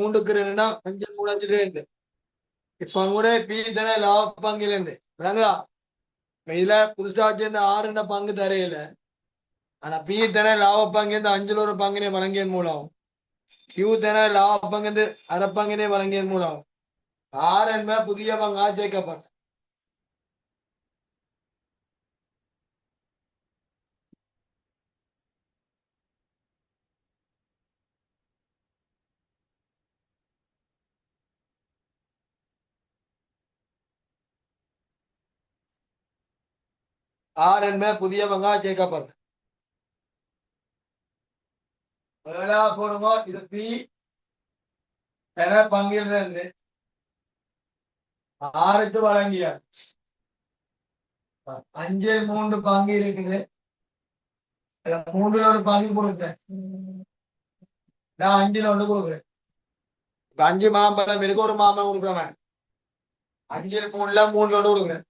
மூன்றுக்கு ரெண்டுனா 5 3 5 2. இப்ப கூட பி தானே லாப பங்குல இருந்து விளங்குதா? இதுல புதுசா சேர்ந்த 6 பங்கு தரையில. ஆனா பி தானே லாப பங்கு இந்த 5 ஒரு பங்கினை வழங்கியதன் மூலம் கியூ தானே லாப பங்கு அரை பங்கினை வழங்கியதன் மூலம் ஆர் என்ப புதிய பங்கா சேர்க்கப்பட்ட ஆர் என்ப புதிய பங்கா சேர்க்கப்பட்ட போடுங்க. இது பி என பங்கில் இருந்து ஆறுக்கு வழங்கிய 5 3 பங்கு இருக்குது. மூன்றுல ஒரு பங்கு கொடுக்குறேன். நான் 5 கொடுக்குறேன். இப்ப 5 மாம்பழம் இருக்கு, ஒரு மாம்பழம் கொடுக்குறேன். 5 3 கொடுக்குறேன்.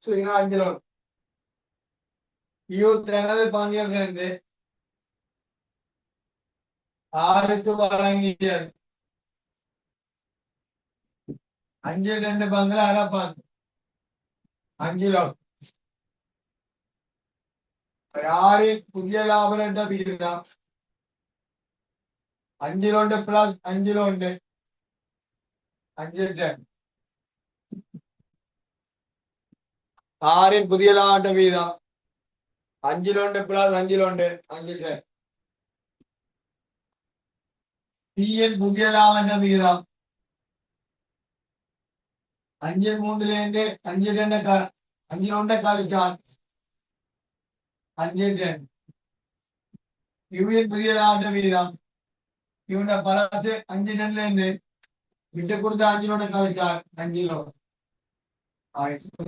5 பங்கில் இருந்து ஆறுக்கு வழங்கிய 5 2 பங்குல அரை பங்கு 5 யாரின் புதிய லாபம் என்ற விகிதம் 5 பிளஸ் 5 5 ஆறின் புதிய லாப வீதம் 5 பிளஸ் 5 பியின் புதிய லாப வீதம் 5 3 5 கழிச்சால் 5 யூவின் புதிய லாப வீதம் இவன பழசு 5 விட்டு கொடுத்த 5 கழிச்சால் 5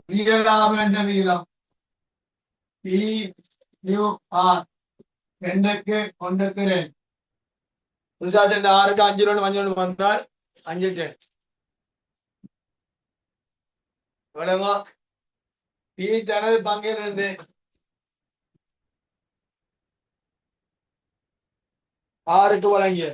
புதிய லாப என்ற விகிதம் பி யூ ஆர் 2 புதுசா சேர்ந்த 6க்கு 5 வந்தால் 5 எவ்வளவு? பி தனது பங்கில் இருந்து ஆறுக்கு வழங்கிய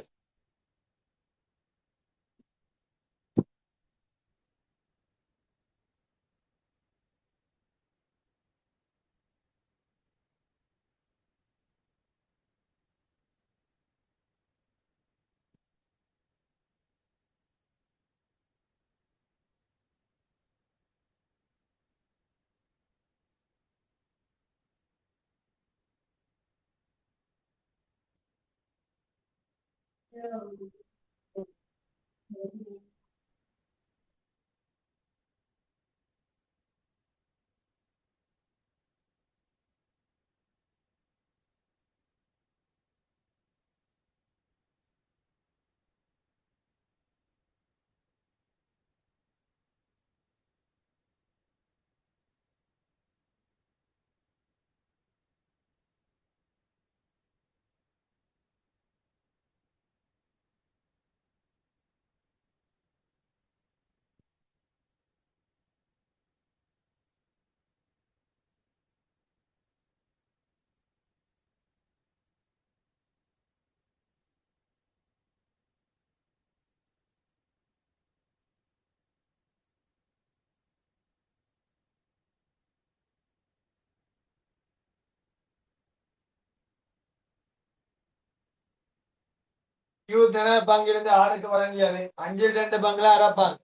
கியூ தனது பங்கிலிருந்து ஆறுக்கு வழங்கியது 5 2 பங்குல அரை பங்கு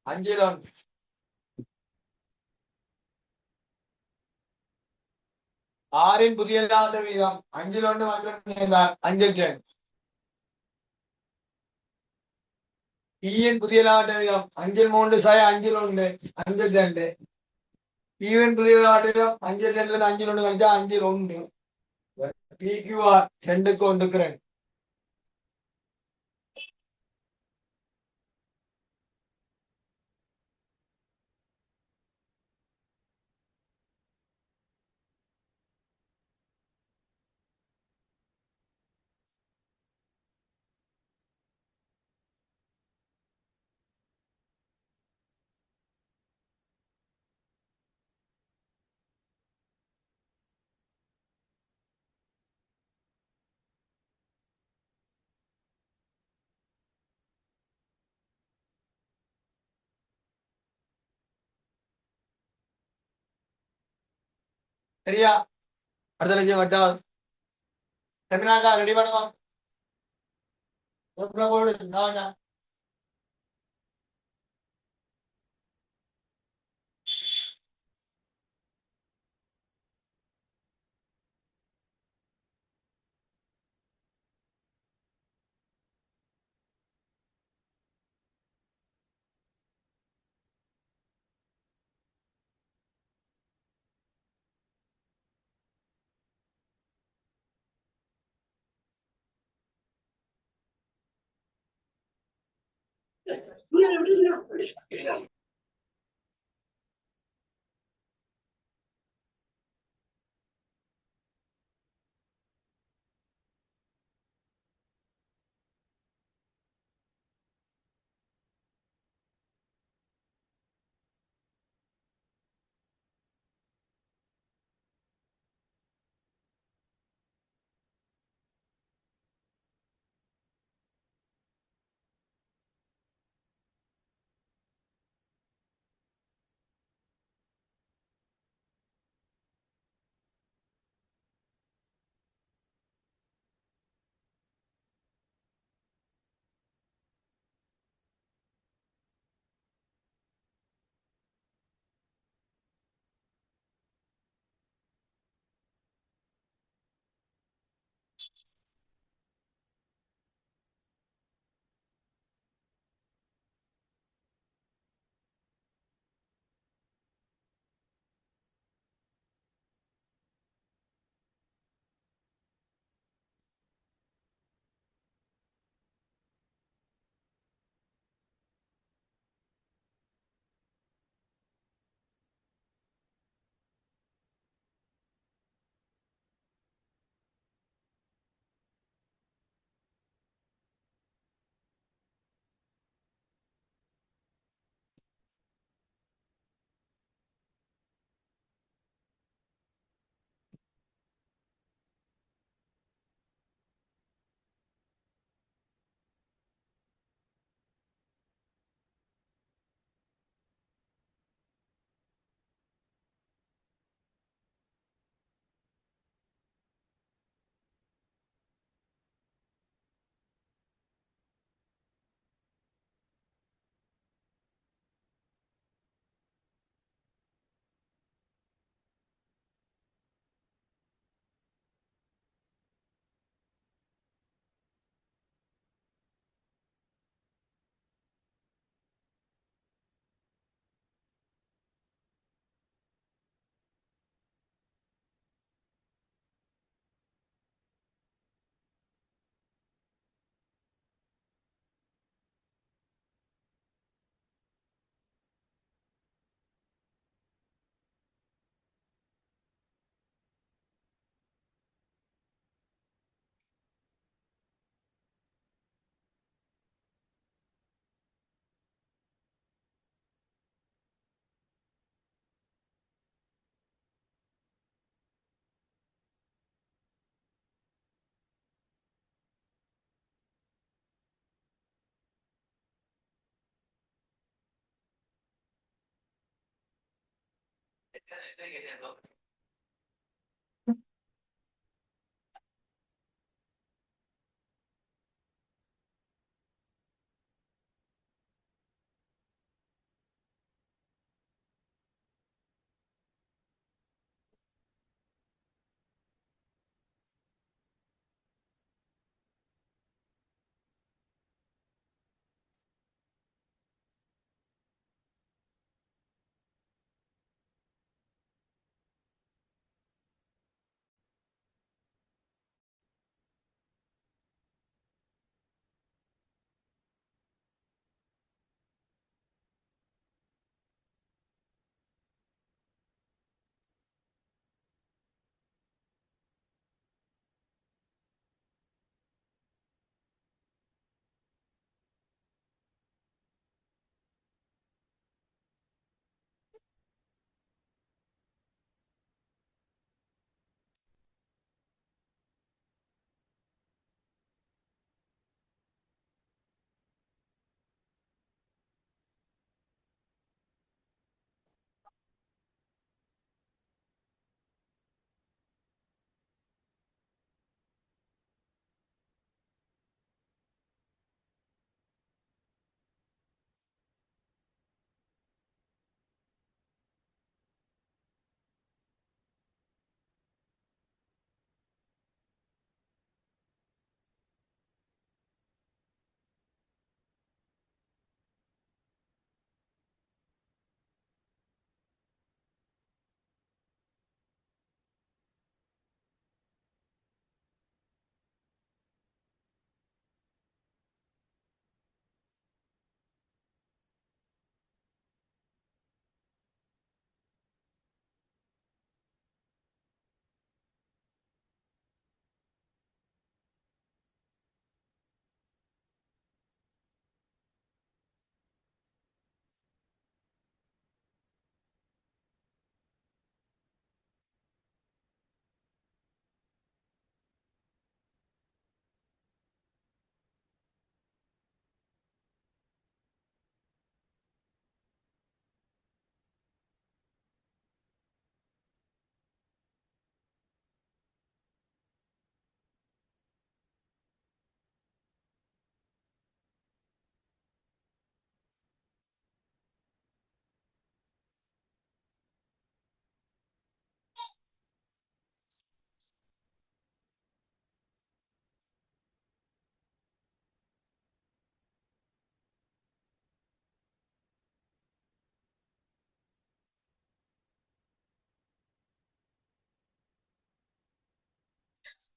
5 ஆறின் புதிய லாப வீதம் 5 5 பியின் புதிய லாப வீதம் 5 3 5 பியின் புதிய லாப வீதம் 5 கழிச்சா 5 பிக்யூஆர் 2 சரியா? அடுத்த லட்சியம் வட்டால் செமினாக்கா ரெடி பண்ணுவோம். போடு நான்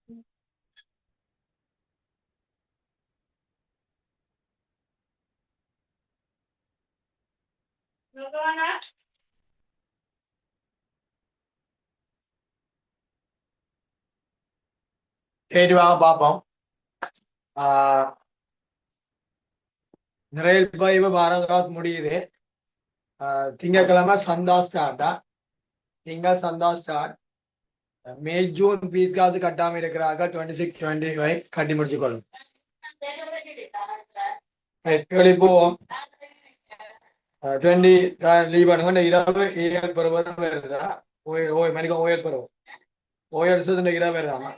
சரி வாங்க பார்ப்போம். நிறைய இப்ப 6 கிளாஸ் முடியுது. திங்கட்கிழமை சந்தா ஸ்டார்டா. திங்கள் சந்தா ஸ்டார்ட். மே ஜூன் ஃபீஸ் காசு கட்டாம இருக்கிறாங்க. 26 25 கட்டி முடிச்சுக்கொள்ளும். போவோம். 20 லீவ் பண்ணுங்க. இரவு ஏழு பருவம் வருதா? ஓய் மணிக்கு ஓயல் பருவம். ஓயல் இரவு வருதாமா?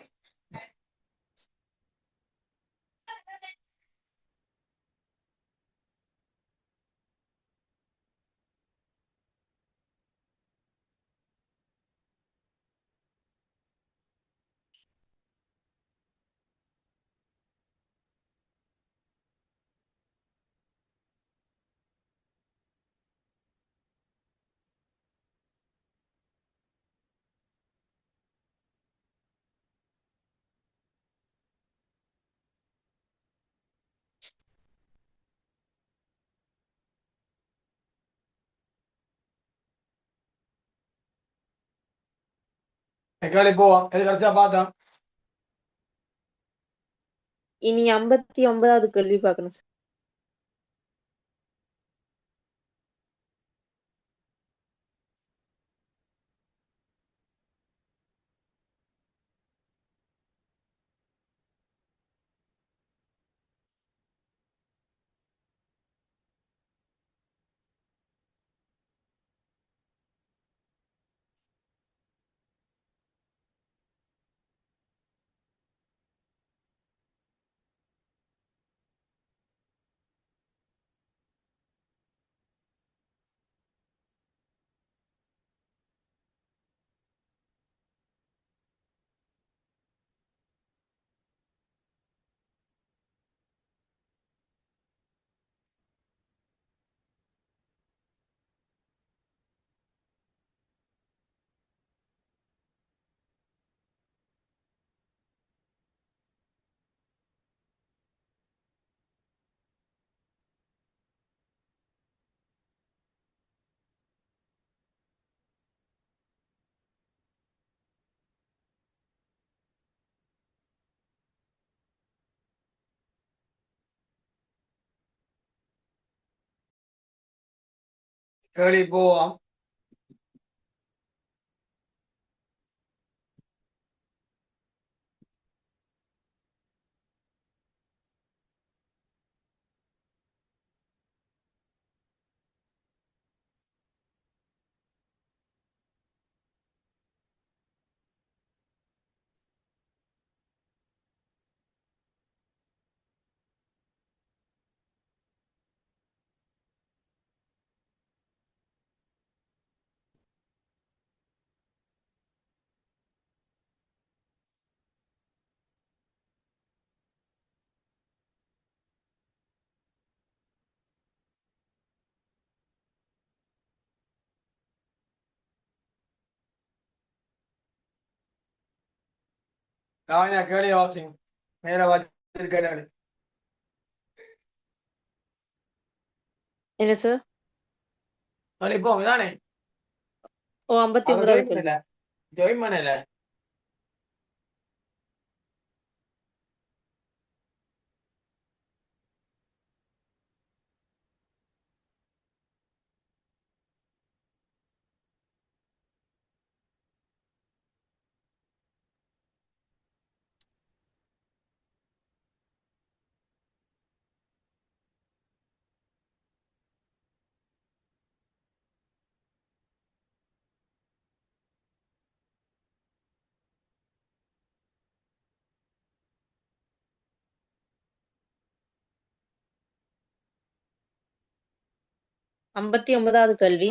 கேள்வி போவோம். எது கடைசியா பார்த்தோம்? இனி 59வது கேள்வி பார்க்கணும் சார். கேள்வி போவோம். லாவண்யா கேள்வி வாசிங்க. மேல வச்சிருக்கேன். என்ன சார்? கேள்வி போவோம் தானே? ஓ, அவ 59வது ஜாயின் கேள்வி. பண்ணல. ஜாயின் பண்ணல. ஐம்பத்தி 59வது கேள்வி.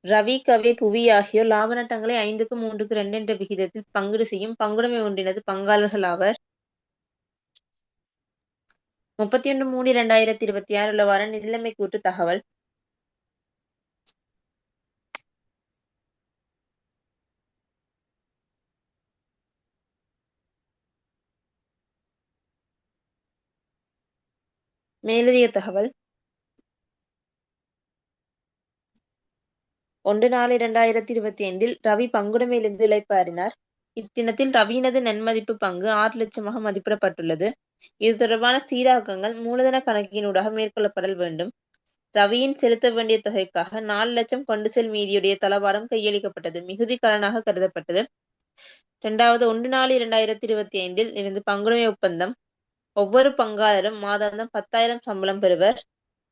ரவி, கவி, புவி ஆகியோர் லாப நட்டங்களை 5க்கு 3க்கு 2 என்ற விகிதத்தில் பங்கீடு செய்யும் பங்குடைமை ஒன்றினது பங்காளர்கள் ஆவர். 31/3/2026 உள்ள வார நிதிநிலைமை கூட்டு தகவல். மேலதிக தகவல் 1/4/2025 ரவி பங்குடைமையிலிருந்து இளைப்பாறினார். இத்தினத்தில் ரவியினது நன்மதிப்பு பங்கு 6 லட்சமாக மதிப்பிடப்பட்டுள்ளது. இது தொடர்பான சீராக்கங்கள் மூலதன கணக்கினூடாக மேற்கொள்ளப்படல் வேண்டும். ரவியின் செலுத்த வேண்டிய தொகைக்காக 4 லட்சம் கொண்டு செல் மீதியுடைய தளவாடம் கையளிக்கப்பட்டது. மிகுதி கடனாக கருதப்பட்டது. 1/4/2025 இருந்து பங்குடைமை ஒப்பந்தம். ஒவ்வொரு பங்காளரும் மாதாந்தம் 10,000 சம்பளம் பெறுவர்.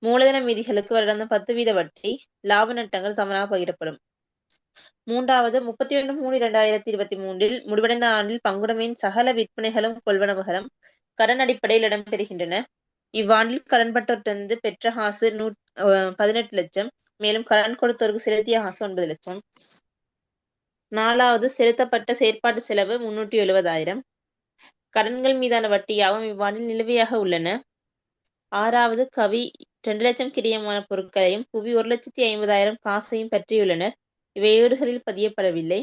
மூலதன மீதிகளுக்கு வருடாந்தம் 10% வட்டி. லாப நட்டங்கள் சமனாக பகிரப்படும். 31/3/2023 முடிவடைந்த ஆண்டில் பங்குடைமையின் சகல விற்பனைகளும் கொள்வனவுகளும் கடன் அடிப்படையில் இடம்பெறுகின்றன. இவ்வாண்டில் கடன்பட்டோரிடமிருந்து பெற்ற காசு 18 லட்சம். மேலும் கடன் கொடுத்தோருக்கு செலுத்திய காசு 9 லட்சம். 4வது செலுத்தப்பட்ட செயற்பாட்டு செலவு 370,000. கடன்கள் மீதான வட்டியாகவும் இவ்வாண்டில் நிலுவையாக உள்ளன. 6வது கவி 2 லட்சம் கிரியமான பொருட்களையும் புவி 1,50,000 காசையும் பற்றியுள்ளனர். இவை ஏடுகளில் பதியப்படவில்லை.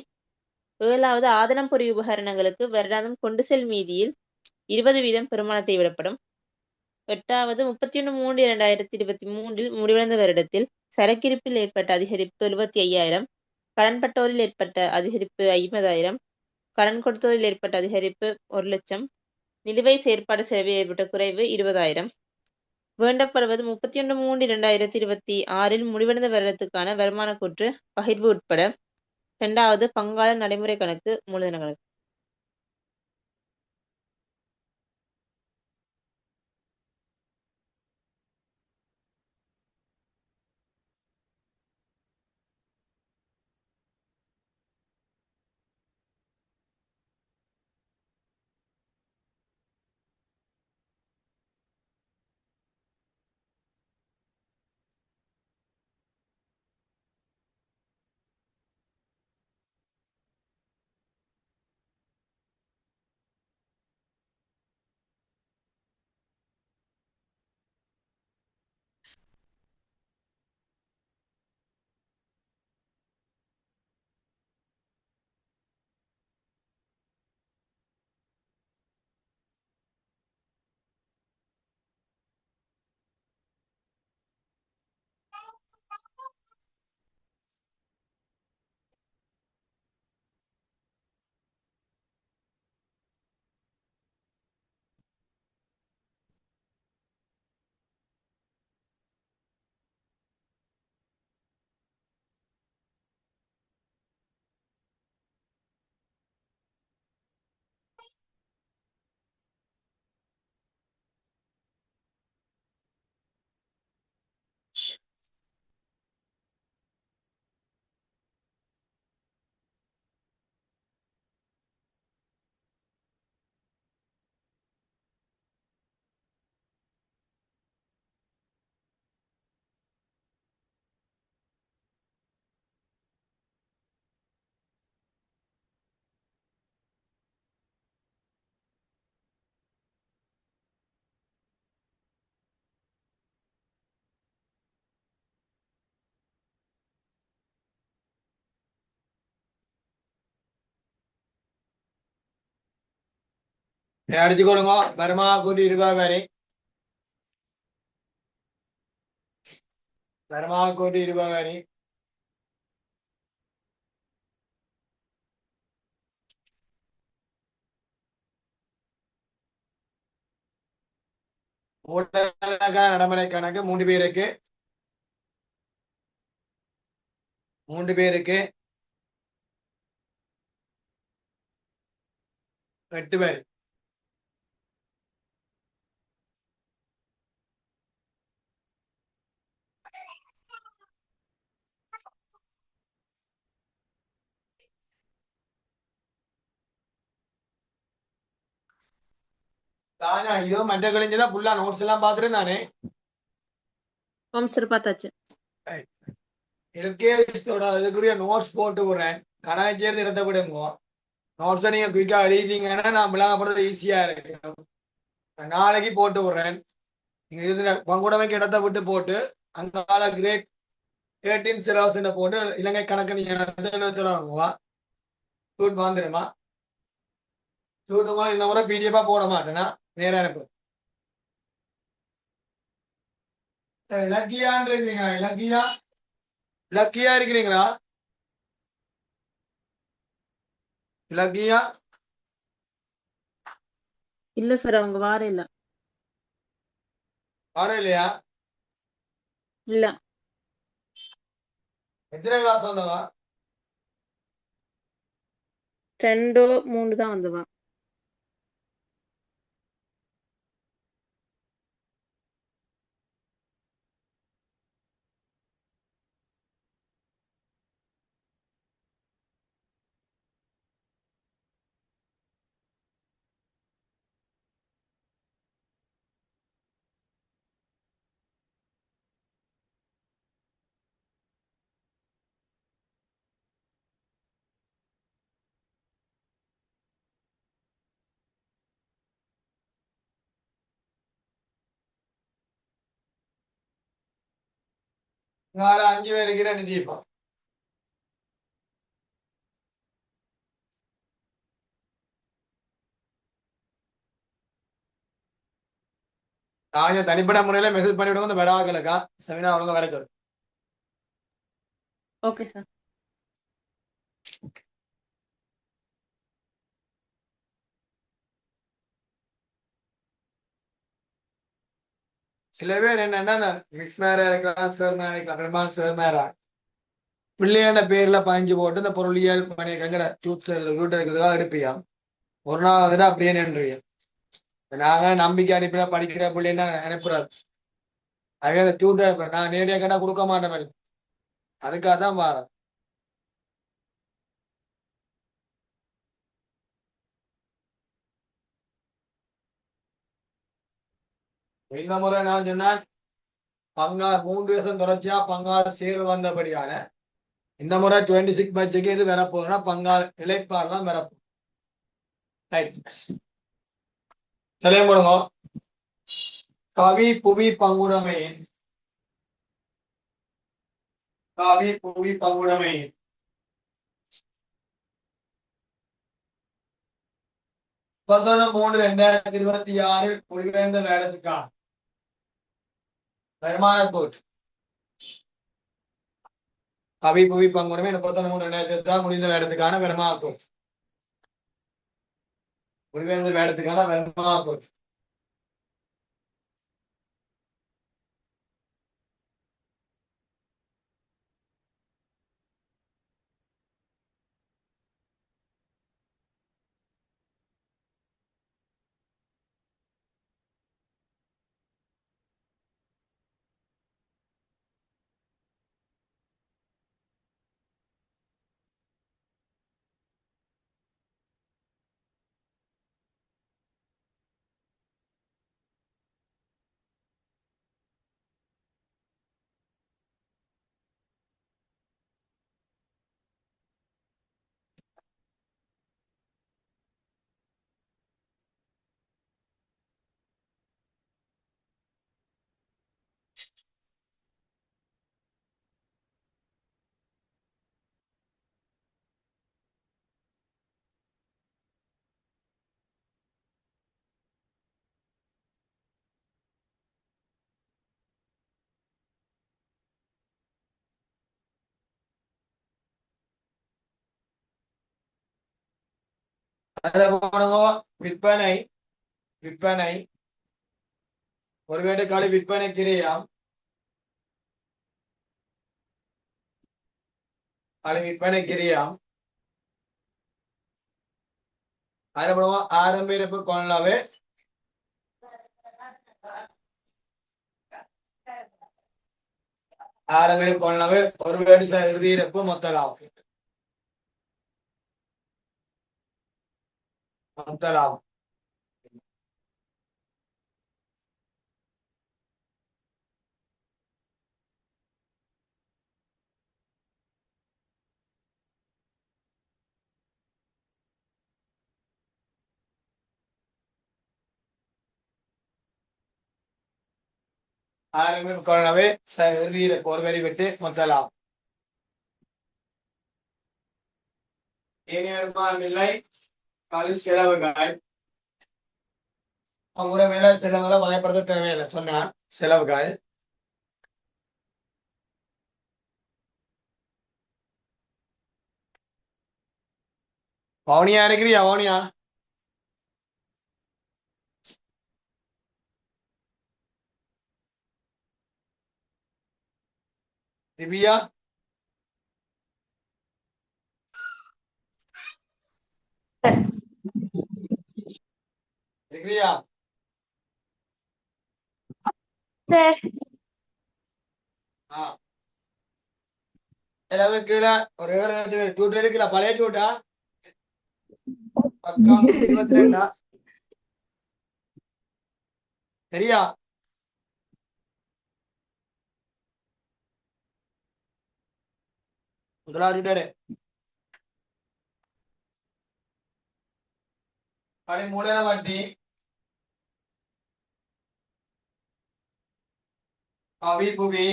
7வது ஆதனம் பொறி உபகரணங்களுக்கு வருடாந்தம் கொண்டு செல் மீதியில் 20% பெறுமானத்தை விடப்படும். 8வது 31/3/2023 முடிவடைந்த வருடத்தில் சரக்கிருப்பில் ஏற்பட்ட அதிகரிப்பு 75,000. கடன்பட்டோரில் ஏற்பட்ட அதிகரிப்பு 50,000. கடன் கொடுத்தோரில் ஏற்பட்ட அதிகரிப்பு 1 லட்சம். நிலுவை செயற்பாடு செலவில் ஏற்பட்ட குறைவு 20,000. வேண்டப்படுவது 31/3/2026 முடிவடைந்த வருடத்துக்கான வருமான கூற்று பகிர்வு உட்பட. 2வது பங்காளர் நடைமுறை கணக்கு மூலதன கணக்கு. அடிச்சு கொடுங்க. வருமான கூட்டி ரூபாய் வருமான கூட்டி ரூபாய் நடைமுறை கணக்கு 3 பேருக்கு 8 பேர். இதோ மற்ற கழிஞ்சதா ஃபுல்லா நோட்ஸ் எல்லாம் பாத்துருந்தானே. பார்த்தாச்சு. அதுக்குரிய நோட்ஸ் போட்டு விடுறேன். கணக்கு சேர்ந்து இடத்த விடுங்க. நோட்ஸை நீங்க குயிக்கா எழுதிட்டீங்கன்னா நான் விளங்கப்படுறது ஈஸியா இருக்கும். நாளைக்கு போட்டு விடுறேன். நீங்க இதுல பங்குடைமைக்கு இடத்த விட்டு போட்டு அங்கால கிரேட் 13 சிலபஸ் போட்டு இலங்கை கணக்கு நீங்க வந்துடுமா? இந்த முறை பிடிஎஃபா போட மாட்டேன்னா நேரம் அனுப்பு. இலக்கியான் இருக்கிறீங்களா? இலக்கியா இலக்கியா இருக்கிறீங்களா? இலக்கியா இல்ல சார், அவங்க வார இல்ல. வர இல்லையா? இல்ல. எத்தனை கிளாஸ் வந்தவா? 2 3 தான் வந்தவா. நாலு 5 பேர் இருக்கிற நிதிப்பா. நான் தனிப்பட்ட முறையில மெசேஜ் பண்ணி விடுங்க. இந்த வராங்களுக்கா செமினார் ஒழுங்கா வர சொல்லு. Okay sir. சில பேர் என்னன்னா மிஸ் மேரா இருக்கலாம், சார் மேரா இருக்கலாம், பெருமாள் சார் மேரா பிள்ளையான பேர்ல பாஞ்சு போட்டு இந்த பொருளியல் பண்ணிக்கிற ரூட் இருக்கிறதுக்காக எடுப்பியா. ஒரு நாள் வந்துட்டு அப்படியே நின்றுவியா. நாங்க நம்பிக்கை அனுப்பினா படிக்கிற பிள்ளைன்னா அனுப்புறாரு. அதே அந்த டியூட்டர் நான் நேரடியாக கேட்டா கொடுக்க மாட்டேன். அதுக்காக தான் மாறேன். இந்த முறை நான் சொன்னேன் பங்கா 3 வருஷம் தொடர்ச்சியா பங்காள சேர்வு வந்தபடியான இந்த முறை 26 பட்ஜெட்டுக்கு இது வரப்போகுதுன்னா பங்காள இழைப்பாரெல்லாம் வரப்போகுது. தலையும் கொடுங்க. கவி புவி பங்குடைமை. கவி புவி பங்குடைமை 31/3/2026 ஒளிவேந்த வேடத்துக்கான வருமானத்தோடு கவி புவி பங்குடைமை 31/3/2026 முடிந்த வேடத்துக்கான வருமானத்தோடு ஒளிவேந்த வேடத்துக்கான வருமானத்தோடு அதில் போனவங்க விற்பனை விற்பனை ஒரு வேட்டைக்காடு விற்பனை கிரியாம் அது விற்பனை கிரியாம் அதில் போனவங்க ஆரம்பிப்பு கொள்ளவே ஆரம்பிப்பு கொள்ளவே ஒரு வேடு இறுதியிருப்பு மொத்த லாபம் மொத்த லாபம் ஆரம்பிப்பு கொள்ளவே இறுதியிருப்பு ஒரு வரி விட்டு மொத்த லாபம் இனி வருமானம் இல்லை அது செலவுகள் அவங்க வேலை செலவுகளை வகைப்படுத்த தேவையில்லை சொன்னார் செலவுகள் வவுனியா இருக்கிறியா வவுனியா? திவ்யா இருக்கிறியா? சார் ஆ எல்லாமே கீழே ஒரு 7 டூட் இருக்குல்ல, பழைய டூட்டா பக்கம் 22 சரியா? முதலாவது டூட்டே பழைய மூலையில வட்டி கவி புவி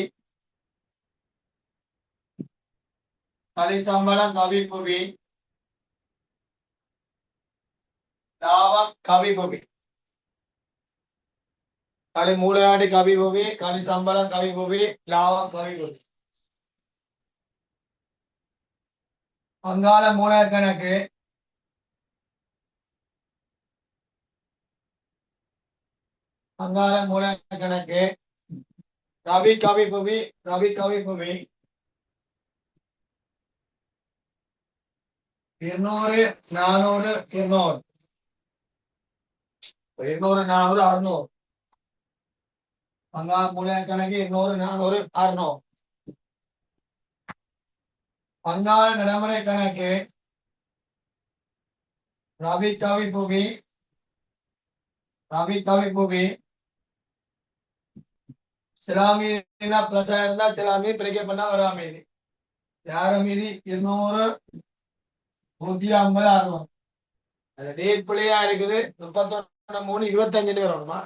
கலை சம்பளம் கவி புவி லாபம் கவி புவி கலை மூலையாடி கவி புவி கலை சம்பளம் கவி புவி லாபம் கவி புவி. பங்காள மூலக கணக்கு பங்காள மூலக கணக்கு ரவி கவி புவி ரவி கவி புவி 200 400 200 200 400 600 பங்காள மூலக கணக்கு 200 400 600. பங்காள நடைமுறை கணக்கு ரவி கவி புவி ரவி கவி புவி சிலாமீனா பிளஸ் ஆயிருந்தா சிலாமி பிரேக்கப் பண்ணா வரா மீதி யார மீதி 200 150 600. அது டேட் பிள்ளையா இருக்குது 31 3 25 வரணுமா?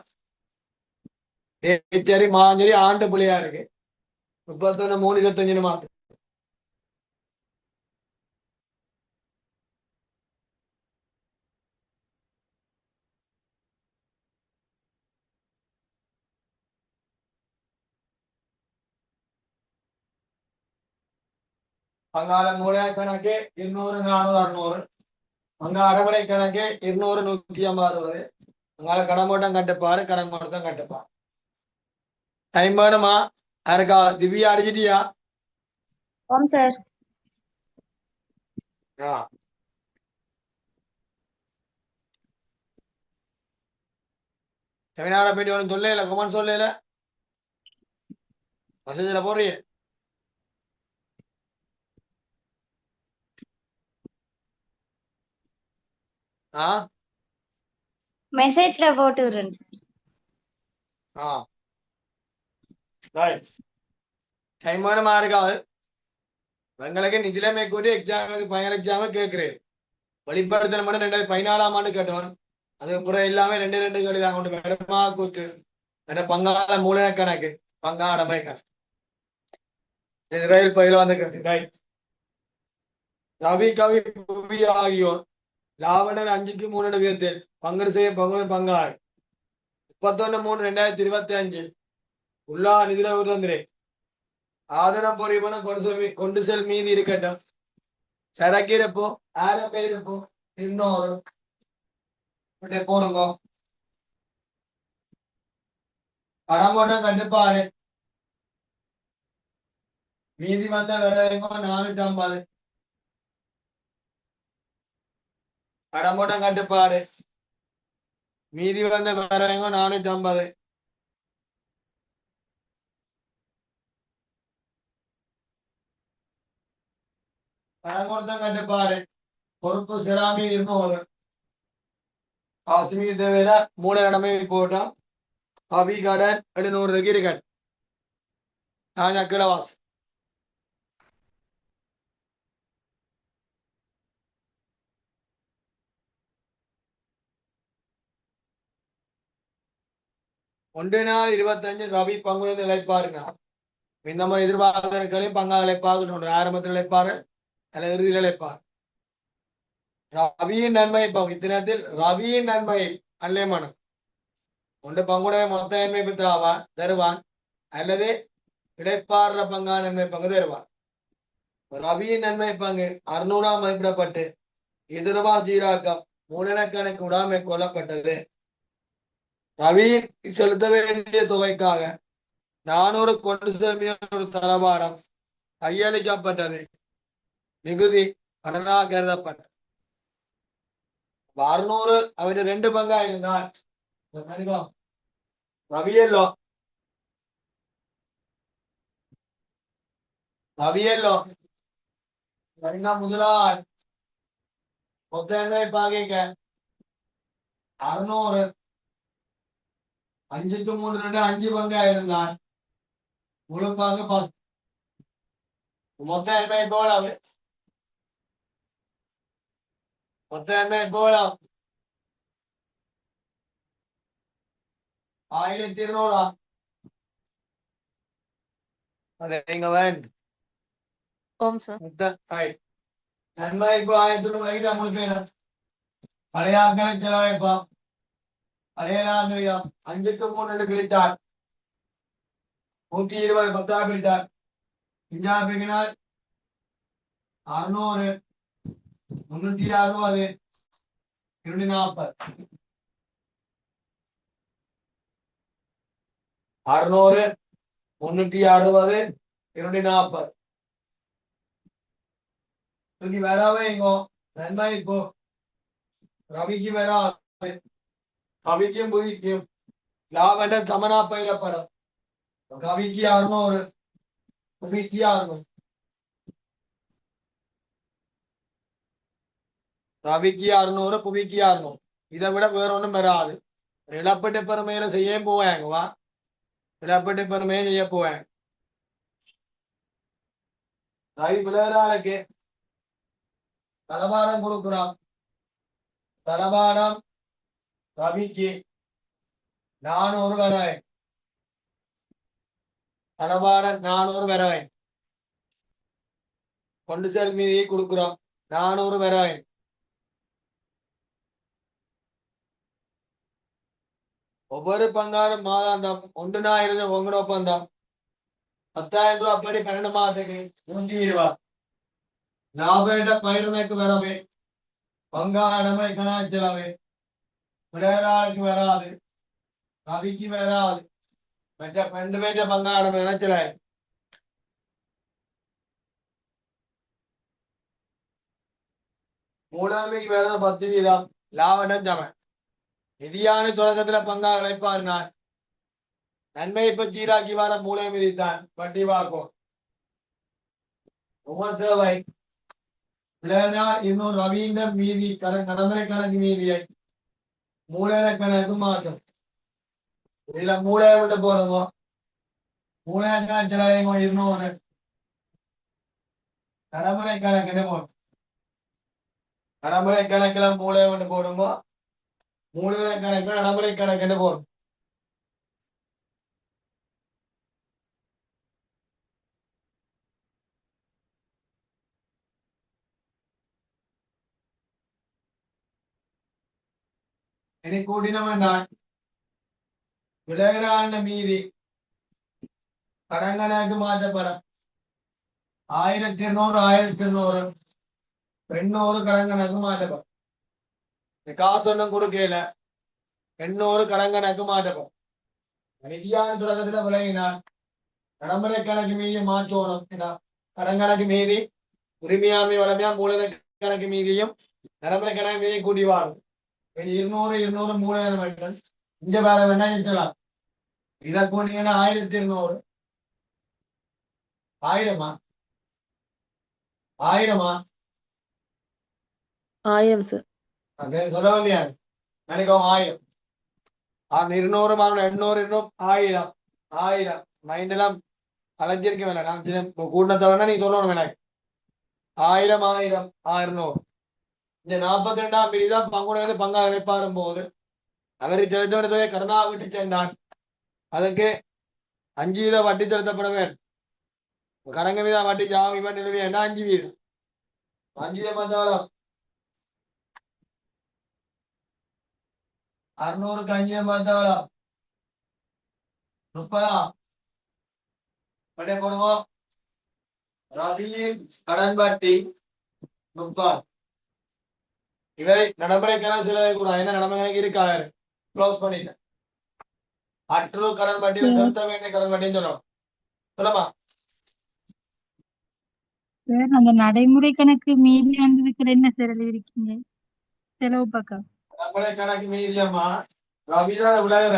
டேட் சரி மாஞ்சரி ஆண்டு பிள்ளையா இருக்கு 31 3 25 மாத்து. பங்காள மூலக கணக்கு 200 400 600. பங்காள அடமலை கணக்கு 200 150 பங்காள கடமோட்டம் கட்டுப்பாடு கடமோட்டம் கட்டுப்பாடு. டைம் வேணுமா? யாருக்கா? திவ்யா அடிச்சிட்டியா? ஓம் சார். செமினார போயிட்டு ஒன்றும் சொல்லல, கமெண்ட் சொல்லல, மெசேஜில் போடுறீங்க. ஆ மெசேஜ்ல போட்டு விடுறேன் சார். ஆ ரைட். டைம் வேணுமா இருக்காது. எங்களுக்கு நிதிலைமை கூட்டி எக்ஸாமுக்கு ஃபைனல் எக்ஸாமு கேட்குறேன். வெளிப்படுத்தல் மட்டும் 2014ஆம் ஆண்டு கேட்டவன். அது அப்புறம் எல்லாமே 2 கேள்வி தான் கொண்டு வருமா கூத்து. பங்காள மூலக கணக்கு பங்காள அடமை கணக்கு இஸ்ரேல் பயில வந்து கேட்டு ரைட். ரவி கவி புவி ஆகியோர் லாவணர் 5க்கு 3 விதத்தில் பங்கு செய்ய பங்காள் 31/3/2025 உள்ளா நிதில விருந்திரே ஆதரம் பொறிவன கொண்டு செல் மீதி இருக்கட்டும். சரக்கு இருப்போ ஆயிரம் பேர் இருப்போ 200 போடுங்க. கடமோட்டம் கட்டுப்பாடு மீதி வந்த விலை 450. கடமோட்டம் கட்டுப்பாடு மீதி வந்த விலை 450. கடமோட்டம் கட்டுப்பாடு பொறுப்பு சிராமி 200 காசுமீர் தேவையில மூல கடமை போட்டோம். கவி கடன் 700 இருக்கட் நான் அக்கிலவாஸ். ஒன்று நாள் 25 ரவி பங்குடன் இழைப்பாருங்க. இந்த மாதிரி எதிர்பார்க்கலையும் பங்காளி இழைப்பாக ஆரம்பத்தில் இழைப்பாரு அல்ல இறுதியில் இழைப்பார். ரவியின் நன்மை இத்தினத்தில் ரவியின் நன்மை அல்லேமனம் ஒன்று பங்குடைய மொத்த நன்மை பித்தாவான் தருவான் அல்லது இடைப்பாடுற பங்கா நன்மை பங்கு தருவான். ரவியின் நன்மை பங்கு 600 மதிப்பிடப்பட்டு எதிர்வா சீராக்கம் மூலக்கணக்கு விடாமல் மேற்கொள்ளப்பட்டது. ரவியின் செலுத்த வேண்டிய தொகைக்காக 400 கொண்டு செல்லிய ஒரு தளபாடம் கையளிக்கப்பட்டது. மிகுதி கடனாக கருதப்பட்டது. 600 அவரு 2 பங்கா இருந்தால் ரவியல்லோ முதலாள் மொத்த பாக்கிக்க 600 5க்கு 3 2 5 பங்கா இருந்தால் முழு பங்கு 10 மொத்த எண்மை போல மொத்த எண்மை போல 1200 அதை இங்க வேண்டு ஓம் சார். நன்மை இப்போ 1200 நம்மளுக்கு பழைய ஆட்களுக்கு செலவழிப்பா பழைய 5க்கு 3 கிழித்தார் 120 10 கிழித்தார் இஞ்சா பிங்கினால் 600 360 240 600 360 240 தூக்கி வராவே இங்கோ நன்மை இப்போ ரவிக்கு வராது கவிக்கும் புதிக்கும் லாபம் சமனா பயிரப்படும் கவிக்கு 600 புவிக்கு 600 ரவிக்கு 600 புவிக்கு 600 இதை விட வேற ஒன்றும் வராது. இழப்பீட்டு பெருமையில செய்ய போவாங்கவா இழப்பீட்டு பெருமையை செய்ய போவாங்க. ரவி பிள்ளைகளுக்கு தளபாடம் கொடுக்குறான். தளபாடம் ரவிக்கு 400 வரவை தளபாடம் 400 வரவை கொண்டு செல் மீதியை கொடுக்குறோம் 400 வரவை ஒவ்வொரு பங்காரும் மாதாந்தம் 1,000 உங்களோட ஒப்பந்தம் 10,000 ரூபாய் அப்படி 12 மாதத்துக்கு 120 லாபேட்ட பயிர்மைக்கு வரவே பங்காடமை கணாச்சலவை பிறராளுக்கு வராது ரவிக்கு வராது மற்ற 2 பேற்ற பங்காடம் இணைச்சல மூலமைக்கு வேற 10 வீதம் லாபடம் சமன் நிதியான தொடக்கத்துல பங்கா இழைப்பார் நான் நன்மை இப்ப சீராக்கி வர மூளை மீதித்தான் வட்டி பார்க்கும் ஒவ்வொரு தேவை இன்னும் ரவீந்திர மீதி கடமை கணக்கு மீதியை மூலன கணக்கு மாற்றும் இதுல மூளையை விட்டு போடுங்க மூளை கணக்கில் 200 கடமுறை கணக்குன்னு போடும் கடமுறை கணக்குல மூளையை விட்டு போடுங்க மூலன கணக்கு நடைமுறை கணக்குன்னு போடும். இனி கூட்டினம் என்றால் விளையாட மீறி கடங்கணக்கு மாற்றப்படும் 1200 1200 800 கடங்கணக்கு மாற்றப்படும். காசு ஒன்றும் கொடுக்கல 800 கடங்கணக்கு மாற்றப்படும். நிதியான தொடக்கத்துல விளங்கினால் நடைமுறை கணக்கு மீதியை மாற்றணும். கடங்கணக்கு மீதி உரிமையாண்மை வளமையா மூலத கணக்கு மீதியும் நடைமுறை கணக்கு மீதியை கூட்டி வாரும் 200 200 மூலதனம் இங்க வேற வேணா இருக்கலாம். இதை கூட்டிங்கன்னா 1200 1000 சார். சொல்ல வேண்டிய நினைக்கவும் 1000 200 800 1000 1000 மைண்ட் எல்லாம் அலைஞ்சிருக்க வேணாம். கூட்டத்தை வேணா நீ சொல்லணும் வேணாம் 1000 1000 600 இந்த 42ஆம் பிரிதான் பங்குடைய பங்கா இழைப்பாரும் போது அவரை தெரிந்தவர்களை கருணா விட்டு சென்றான். அதற்கு 5 வீதம் வட்டி செலுத்தப்பட வேண்டும். கடங்க வீதம் வட்டி ஜாமி நிலவி என்ன 5 வீதம் 5 வீதம் வந்தவரம் 600க்கு 5 வீதம் வந்தவரம் 30 படைய போடுவோம். ரவியின் கடன் வட்டி 30 இவை நடைமுறை கணக்கு செலவை கூட என்ன நடைமுறை கணக்கு இருக்காரு க்ளோஸ் பண்ணிட்டேன். அற்று கடன் வட்டியில் செலுத்த வேண்டிய கடன் வட்டின்னு சொல்றோம். சொல்லமா சார் அந்த நடைமுறை கணக்கு மீறி வந்ததுக்கு என்ன சார் எழுதிருக்கீங்க செலவு பக்கம்? நடைமுறை கணக்கு மீதியம்மா ரவிதான விலகுற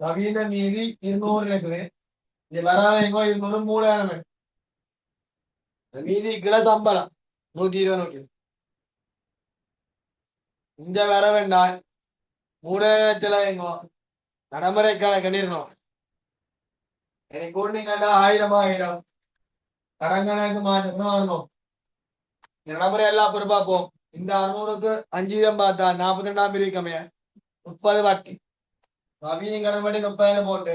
ரவீன மீதி 200 இருக்குது. இது வராத எங்கோ 200 3000 மீதி கிலோ சம்பளம் 120 இந்த வர வேண்டாம் 3000 செலவுங்கோ நடைமுறை கணக்கிடணும். எனக்கு ஒண்ணு கண்டா 1000 கடன் கணக்கு மாற்றணும் வரணும். நடைமுறை எல்லாம் பொறுப்பா போம். இந்த 600க்கு 5 வீதம் பார்த்தா 42 பிரிக்கமைய 30 வட்டி ரவியும் கடன் வட்டி 30,000 போட்டு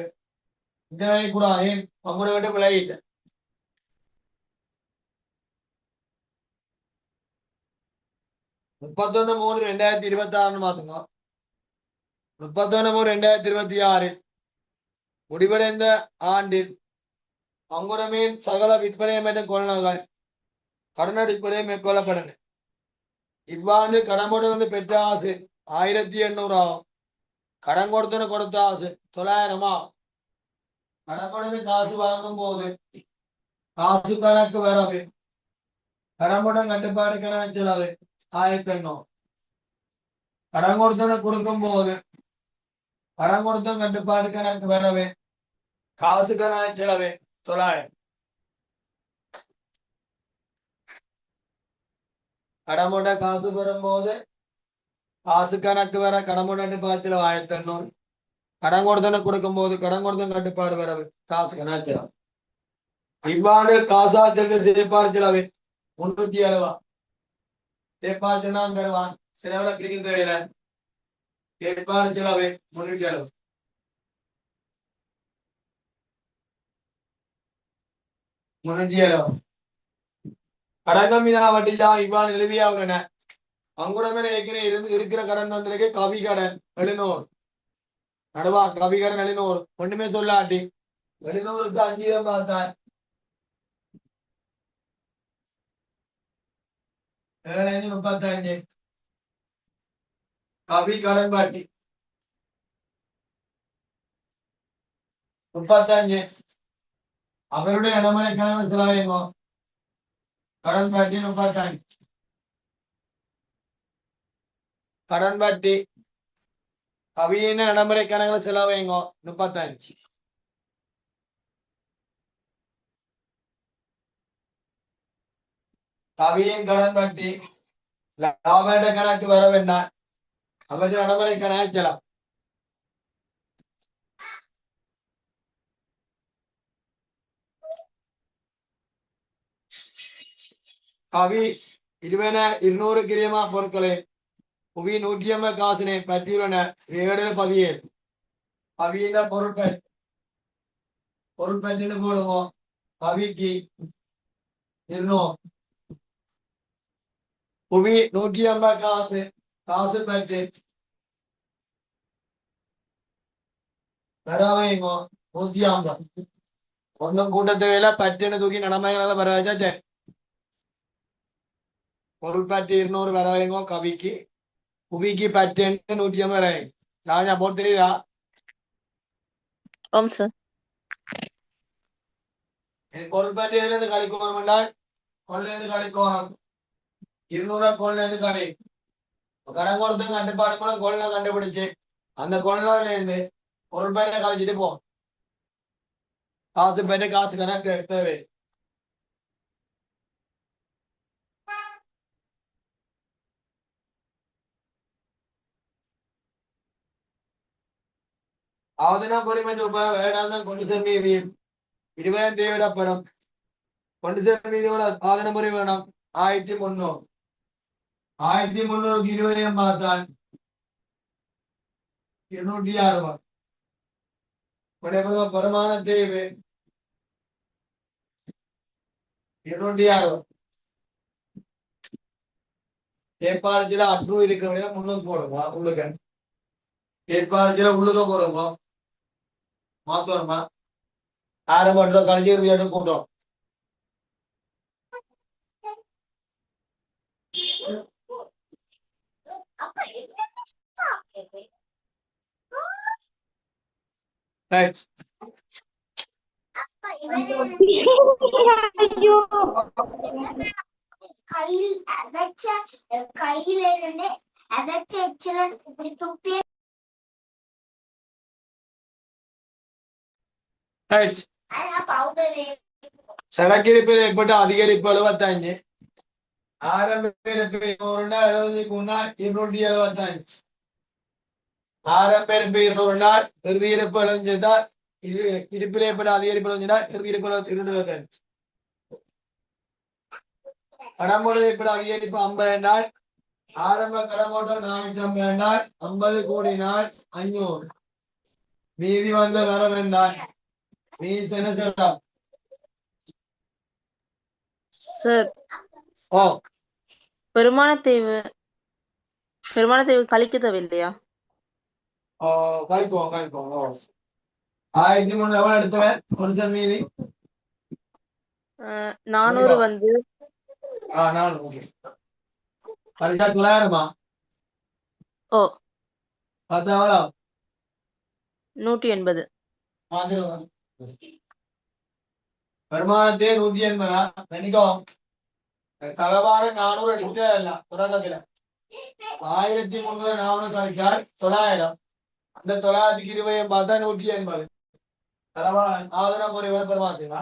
இந்த வேலை கூட ஏன் பங்குட விட்டு விளையிட்டேன். 31/3/2026 மாத்துங்க. 31/3/2026 முடிவடைந்த ஆண்டில் பங்குடமையின் சகல விற்பனை மற்றும் கொள்ளைகள் கடனடிப்படை மேற்கொள்ளப்பட்டன. இவ்வாண்டு கடமுடன் பெற்ற ஆசை 1800 ஆகும். கடன் கொடுத்த ஆசை 900 ஆகும். கடமுடன் காசு வாங்கும் போது காசு கணக்கு வரவு கடமுடன் கட்டுப்பாடு கணக்கு செலவு 1500. கடன் கொடுக்கும் போது கடன் கொடுத்த கட்டுப்பாடு கணக்கு வரவு காசு கணக்கு செலவு 900. கடமுட காசு வரும்போது காசு கணக்கு வர கடமுட கட்டுப்பாடு 1500. கடன் கொடுக்கும் போது கடன் கொடுத்த கட்டுப்பாடு வரவு காசு கணக்கு செலவு. இவ்வாறு காசாச்சலுக்கு செயற்பாடு செலவு 370. செயற்பாடு செலவு தருவான் செலவுல பிரிக்கும் தேவையில செயற்பாடு செலவு 370. கடன்கள் மீதான வட்டிதான் இவ்வாறு நிலுவையா உள்ளன. பங்குடமே ஏற்கனவே இருக்கிற கடன் வந்திருக்கு. கவி கடன் 700 நடுவா கவி கடன் 700 ஒண்ணுமே சொல்லாட்டி 700க்கு 5 வீதம் பார்த்தால் 35. கவி கடன் வட்டி 35. அவருடைய இடமலை கணவன் செலவைங்கோ கடன் வட்டி 35. கடன் வட்டி கவியின் நடைமுறை கணக்கு செலவைங்கோ 35. கவியின் கடன் வட்டி லாப கணக்கு வர வேண்டாம். அவற்றை நடைமுறை கணக்கு செலவு கவி 200 கிரியமா பொருட்களை புவி 150 காசினை பற்றியுள்ளன. 17 கவியின பொருட்பற்றின்னு போடுவோம். கவிக்கு 200 புவி 150 காசு பற்றி வரவைங்கோ 150. ஒன்றும் கூட்டத்தொகையில பற்றுன்னு தூக்கி நடைமுறைகளை வர வச்சா பொருள் பற்றி 200 வரவைங்கோ கவிக்கு புவிக்கு பற்று 150 வரவைங்க. ராஜா போட்டு தெரியுதா? ஓம் சார். பொருள் பற்றி எதிலிருந்து கழிக்கணும் என்றால் கொள்ளையிருந்து கழிக்கணும். 200 கொள்ளையிருந்து கழி கடன் கொடுத்து கட்டுப்பாடு கூட கொள்ளை கண்டுபிடிச்சு அந்த கொள்ளையில இருந்து பொருள் பயிரை கழிச்சிட்டு போ காசு பயிரை காசு கணக்கு தேவை. ஆவதனா பொறுமை வேடாந்தான் கொண்டு செல் மீதியும் 20 தேவையிடப்படும். கொண்டு செல் மீதியோட ஆதன முறை வேணும் 1300. 1300க்கு 20 பார்த்தால் 260. வருமான தேவை 260. ஏற்பாடுல அற்று இருக்கிற முன்னுக்கு போடுங்க. உள்ளுக்கு ஏற்பாடுல உள்ளுக்க போடுங்க. மாத்தோமா 6 மட்டும் கழிச்சு கூட்டம் ரைட். ஐயோ ரைட். சரக்கிருப்பில் ஏற்பட்ட அதிகரிப்பு 75. ஆரம்ப இருப்பு 270 275. ஆரம்ப இருப்பு 200 இறுதி இருப்பு 75. இருப்பில் ஏற்பட்ட அதிகரிப்பு 75. இறுதி இருப்பு 225. கடம்பொழுது ஏற்பட்ட அதிகரிப்பு 50 நாள். ஆரம்ப கடமோட்டம் 450 நாள். 50 கோடி நாள் 500. மீதி வந்த வரவு நாள் மீதி என்ன சொல்லலாம்? சார் ஓ பெருமானத்தேவு கழிக்க தேவையில்லையா? கழிப்போம். 1300 எவ்வளவு எடுத்தவன் கொஞ்சம் மீதி 400 வந்து 400. ஓகே. கரெக்டா 900. ஓ 10 எவ்வளோ? 180. வருமானத்தே 180. நினைக்கோ தளவார 400 எடுத்துட்டே இல்ல தொடக்கத்துல 1300 400 கழிச்சால் 900. அந்த 920 பார்த்தா 180. தளவாரம் ஆதரவு முறைவர் பெருமாத்தீங்களா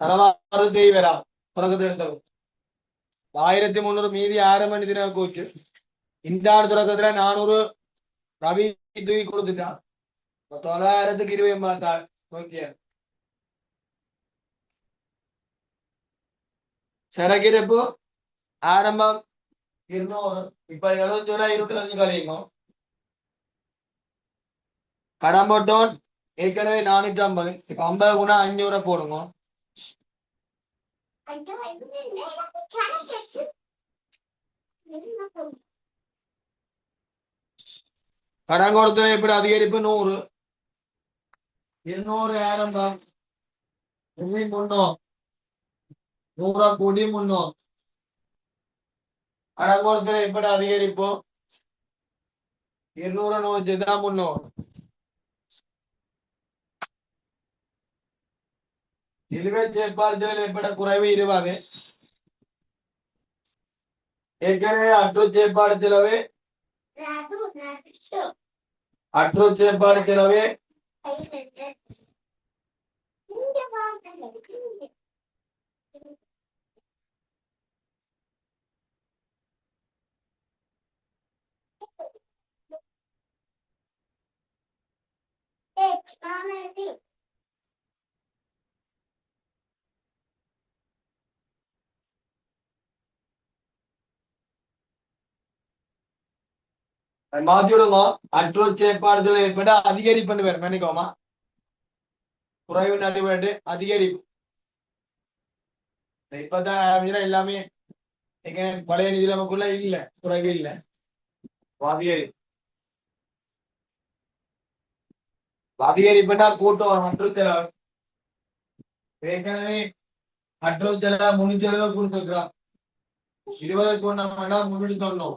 தளவாறு தெய்வரா தொடக்கத்தில் எடுத்தது 1300 மீதி 6 மணி தினம் கோச்சு. இந்த ஆண்டு தொடக்கத்துல 400 ரவி தூக்கி கொடுத்துட்டான். 920 பார்த்தாள். ஓகே. சரக்கிருப்பு ஆரம்பம் 200. இப்ப 71 25 கழிக்கும். கடம்பட்டோன் ஏற்கனவே 450. 50 குணா 500 போடுங்க. கடன் கொடுத்தன எப்படி அதிகரிப்பு 100. 200 ஆரம்பம் 300 100 கூடி 300. கடன் கொடுத்தன எப்படி அதிகரிப்பு 200 100 300. நிலுவை செயற்பாடுகளில் ஏற்பட்ட குறைவு 20. ஏற்கனவே அற்று செயற்பாடு செலவு மாத்தி விடுங்க. அற்று செயற்பாடுகளில் ஏற்பட்ட அதிகரிப்பு வேறு நினைக்கோமா குறைவு நடைபெற்று அதிகரிப்பு. இப்பதான் எல்லாமே பழைய நிதி நமக்குள்ள இல்ல குறைவு இல்லை அதிகரிப்புனா கூட்டம் அற்றுச்செலவு ஏற்கனவே அற்றுச்செலவு 370 கொடுத்துருக்கிறோம். 20 கொண்டா 390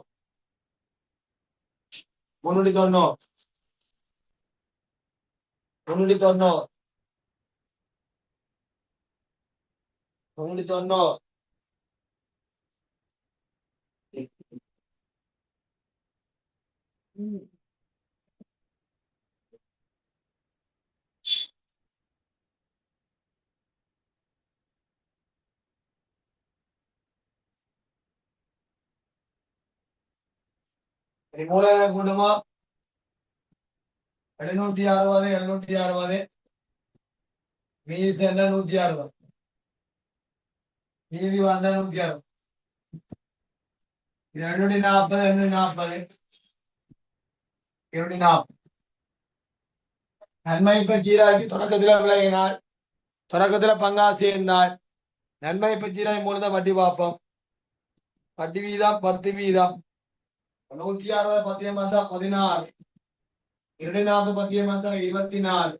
மூலதன குடும்பம் 760 மீதி சேர்ந்த 160 மீதி வந்த 160 240 240 நன்மை பச்சீராக்கி தொடக்கத்துல விளையினார். தொடக்கத்துல பங்கா சேர்ந்தாள். நன்மை பச்சீராய் மூலத வட்டி பார்ப்போம். வட்டி வீதம் 10 வீதம் 160 10 மாசம் 16 240 10 மாசம் 24.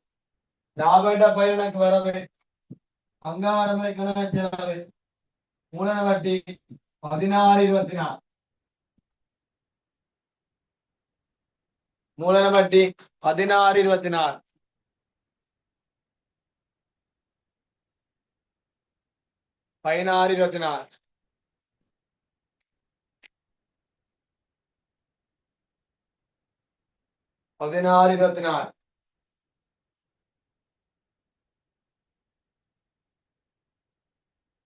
லாபேட்ட பயிரனுக்கு வரவு பங்காளமை கணக்கு மூலன வட்டி 16 24. மூலதன வட்டி 16.24. 16.24. 16.24.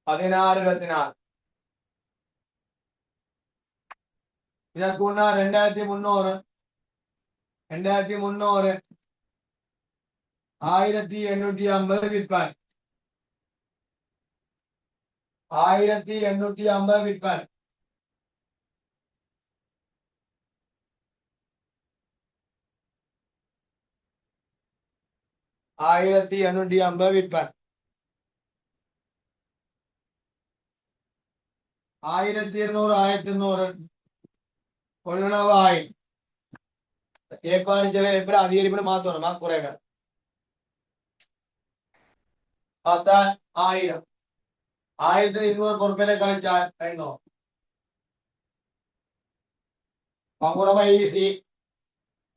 16.24. இதற்கு முன்னா 2300. 2300. 1850 விற்பனை. 1850 விற்பனை. 1850 விற்பனை. 1200. 1200 கொள்ளளவு 1000. ஏற்பாடு எப்படி அதிகரிப்புன்னு மாத்தணுமா குறைங்க பார்த்தா 1000. 1200 பொறுப்பேரை கழிச்சா ஐநூறு. பங்குறமா ஈஸி.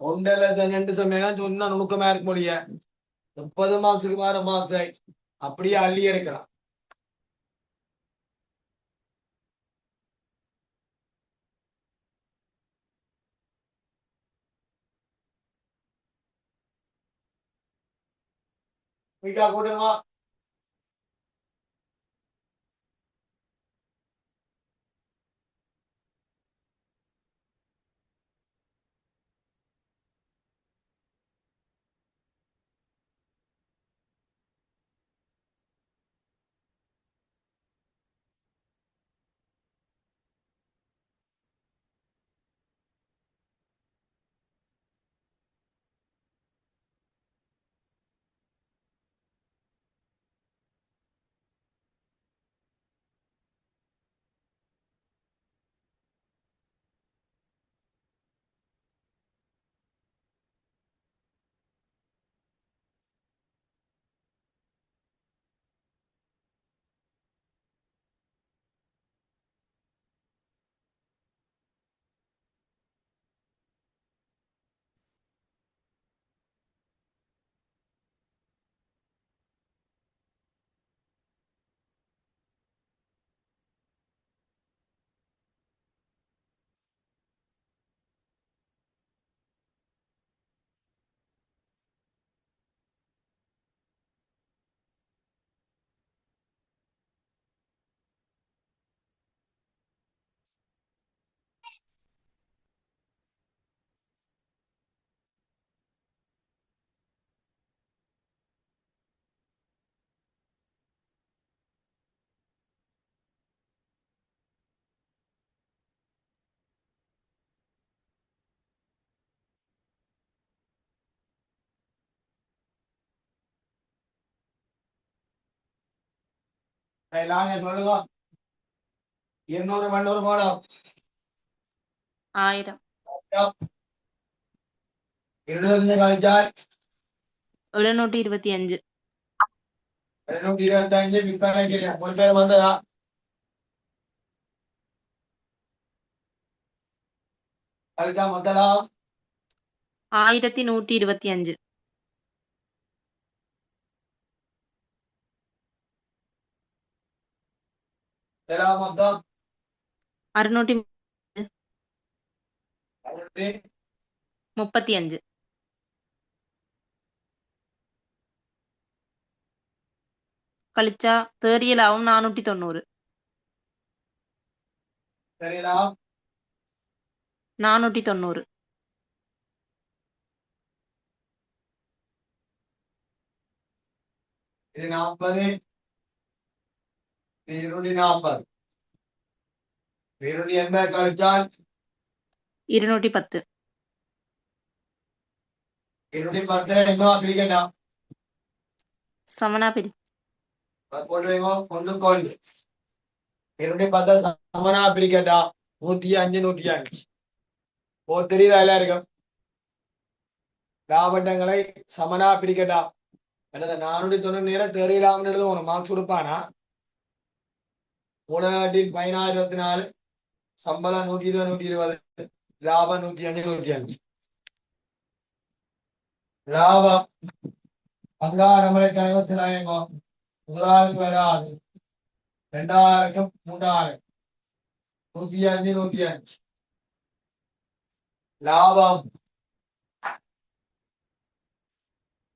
1,2 சொன்னா சொன்னா நுணுக்கமா இருக்க முடிய 30 மார்க்ஸுக்கு மேல மார்க்ஸ் அப்படியே அள்ளி எடுக்கலாம். வீட்டா கூட்டுங்க. லாங்க சொல்லுங்க. 200 300 போடும். 1000. 20 கழிச்சால் 725. 225 விற்பனை பொறுப்பேர் வந்ததா கழிச்சா மொத்தலா 1125. மொத்தம் 635. கழிச்சா தேறியலாவும் 490. சரிங்களா 490. இது 40. 240. 280 கழிச்சால் 210. 210 இன்னும் பிரிக்கட்டா சமனா பிரி போட்டுருவீங்க கொண்டு கொண்டு 210 சமனா பிரிக்கட்டா 105 105 தெரியுதா எல்லாருக்கும் லாபட்டங்களை சமனா பிரிக்கட்டா என்னது 490 நேரம் தெரியலாம்னு ஒரு மார்க்ஸ் கொடுப்பானா மூலநாட்டில் 1624 சம்பளம் 120 120 லாபம் 105 105 லாபம் பங்காளமலை கழகத்தினாயகம் முதலாளிக்கு வராது 2000 3000 105 105 லாபம்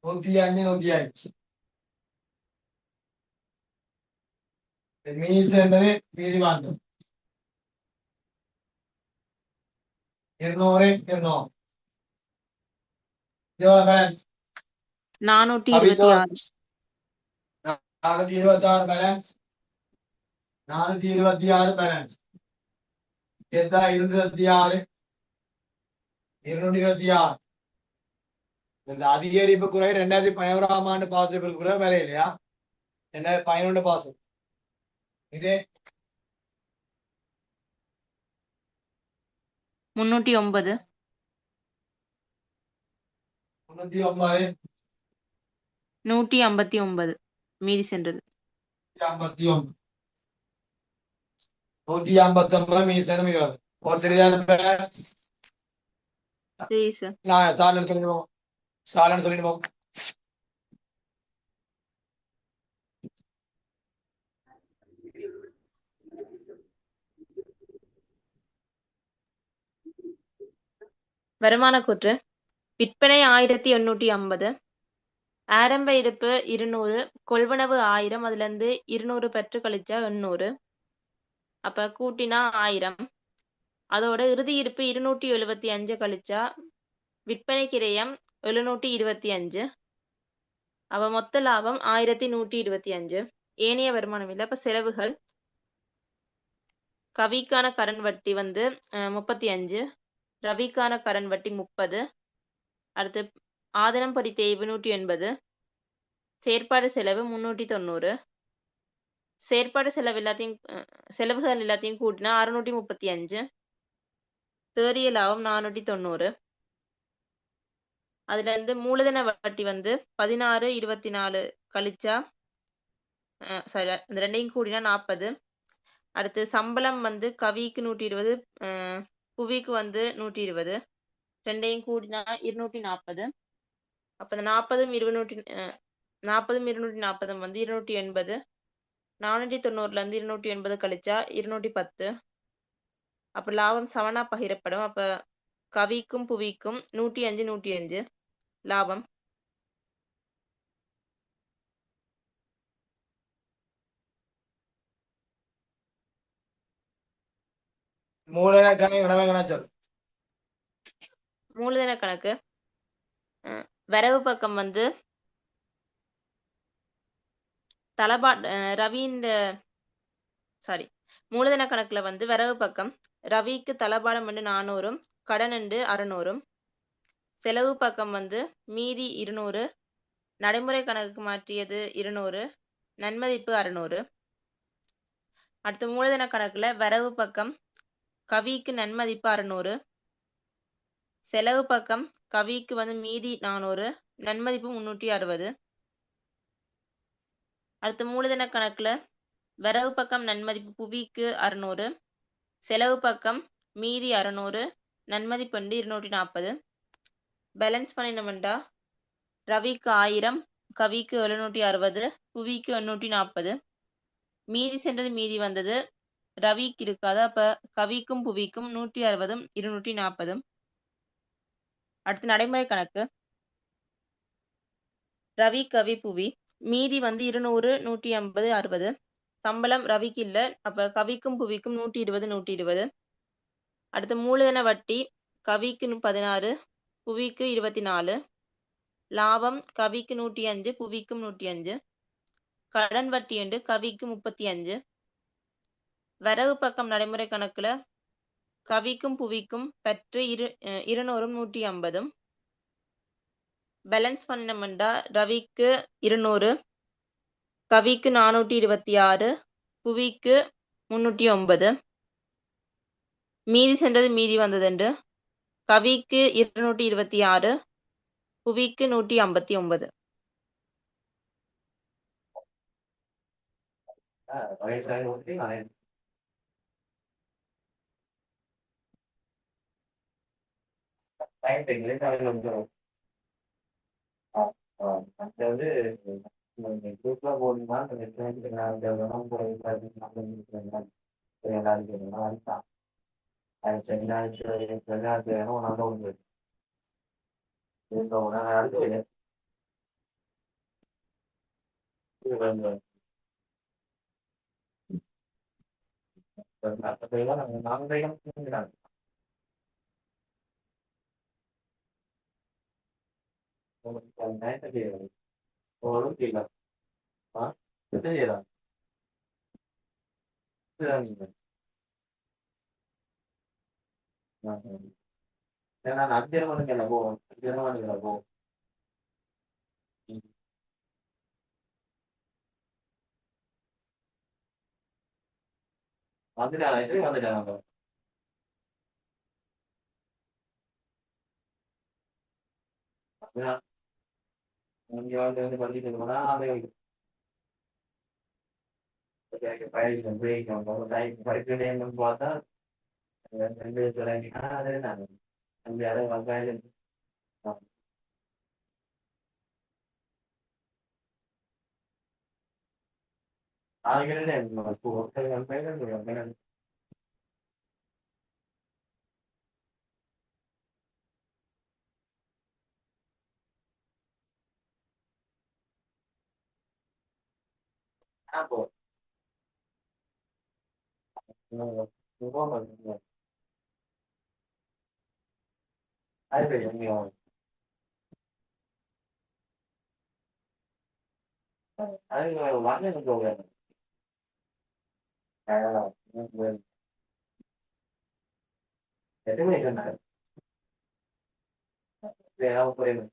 105 105 மீஸ் என்பது மீதி வாங்கும் 200 200 இதோட பேலன்ஸ் 426 426 பேலன்ஸ் 426 பேலன்ஸ் எத்தா 226 226 இந்த அதிகரிப்பு குறை 2011ஆம் ஆண்டு பாசிபிள் குறை வேற இல்லையா 2011 பாசம் இது 309 309 159 மீதி சென்றது 159 159 மீசனம் 20 ஒருத்தர் சரி சார் நான் சாலன்னு சொல்லிடுவோம் வருமான கூற்று விற்பனை 1850, ஆரம்ப இருப்பு 200, கொள்வனவு 1000, அதுல இருந்து 200 பெற்று கழிச்சா 800, அப்ப கூட்டினா 1000, அதோட இறுதி இருப்பு 275 கழிச்சா விற்பனை கிரயம் 725, அப்ப மொத்த லாபம் 1125. ஏனைய வருமானம் இல்லை. அப்ப செலவுகள் கவிக்கான கடன் வட்டி வந்து 35, ரவிக்கான கடன் வட்டி 30, அடுத்து ஆதனம் பரி தேய்வு 180, செயற்பாடு செலவு 390, செயற்பாடு செலவுகள் எல்லாத்தையும் கூட்டினா 635, தேறிய லாபம் 490. அதுல இருந்து மூலதன வட்டி வந்து 16 24 கழிச்சா சாரி இந்த ரெண்டையும் கூட்டினா 40. அடுத்து சம்பளம் வந்து கவிக்கு 120, புவிக்கு வந்து 120, ரெண்டையும் கூட்டினா 240. அப்ப இந்த 40 240 வந்து 280, 490ல இருந்து 280 கழிச்சா 210. அப்ப லாபம் சமனா பகிரப்படும். அப்ப கவிக்கும் புவிக்கும் 105 105 லாபம். மூலதன கணக்கு மூலதன கணக்கு வரவு பக்கம் வந்து மூலதன கணக்குல வந்து வரவு பக்கம் ரவிக்கு தளபாடம் வந்து 400, கடன் வந்து 600, செலவு பக்கம் வந்து மீதி 200, நடைமுறை கணக்குக்கு மாற்றியது 200, நன்மதிப்பு 600. அடுத்து மூலதன கணக்குல வரவு பக்கம் கவிக்கு நன்மதிப்பு 600, செலவு பக்கம் கவிக்கு வந்து மீதி 400, நன்மதிப்பு 360. அடுத்து மூலதன கணக்குல வரவு பக்கம் நன்மதிப்பு புவிக்கு 600, செலவு பக்கம் மீதி 600, நன்மதிப்பு வந்து 240. பேலன்ஸ் பண்ணினோம்டா ரவிக்கு 1000, கவிக்கு 760, புவிக்கு 840, மீதி சென்றது மீதி வந்தது, ரவிக்கு இருக்காது. அப்ப கவிக்கும் புவிக்கும் 160 240. அடுத்து நடைமுறை கணக்கு ரவி கவி புவி மீதி வந்து 200 150 60, சம்பளம் ரவிக்கு இல்ல. அப்ப கவிக்கும் புவிக்கும் 120 120. அடுத்து மூலதன வட்டி கவிக்கு 16, புவிக்கு 24, லாபம் கவிக்கு 105 புவிக்கும் 105, கடன் வட்டி என்று கவிக்கு 35. வரவு பக்கம் நடைமுறை கணக்குல கவிக்கும் புவிக்கும் பெற்று 200 150. பேலன்ஸ் பண்ணினோம்டா ரவிக்கு 200, கவிக்கு 426, புவிக்கு 309, மீதி சென்றது மீதி வந்ததுண்டு கவிக்கு 226, புவிக்கு 159. மற்றது குரூப்ல போகணுமா எல்லாரும் அது சென்னாச்சு நல்ல ஒன்று அடுத்து நாங்கள் ஒரு கிலோ செய்யலாம் ஏன்னா அத்தியனமனுக்கு போவோம் அத்தியனமனுக்கு போவோம் வந்துட்டாங்க வந்துட்டாங்க இங்க வந்து படிச்சுட்டு இருக்கோம்னா அதை படிக்க பார்த்தா ரெண்டு தொடங்கினா அது நான் அஞ்சு அரை வெங்காயம் ஆகியோட அப்போ அது அது வாங்க போவேன் எதுவுமே சொன்னாரு புரியுது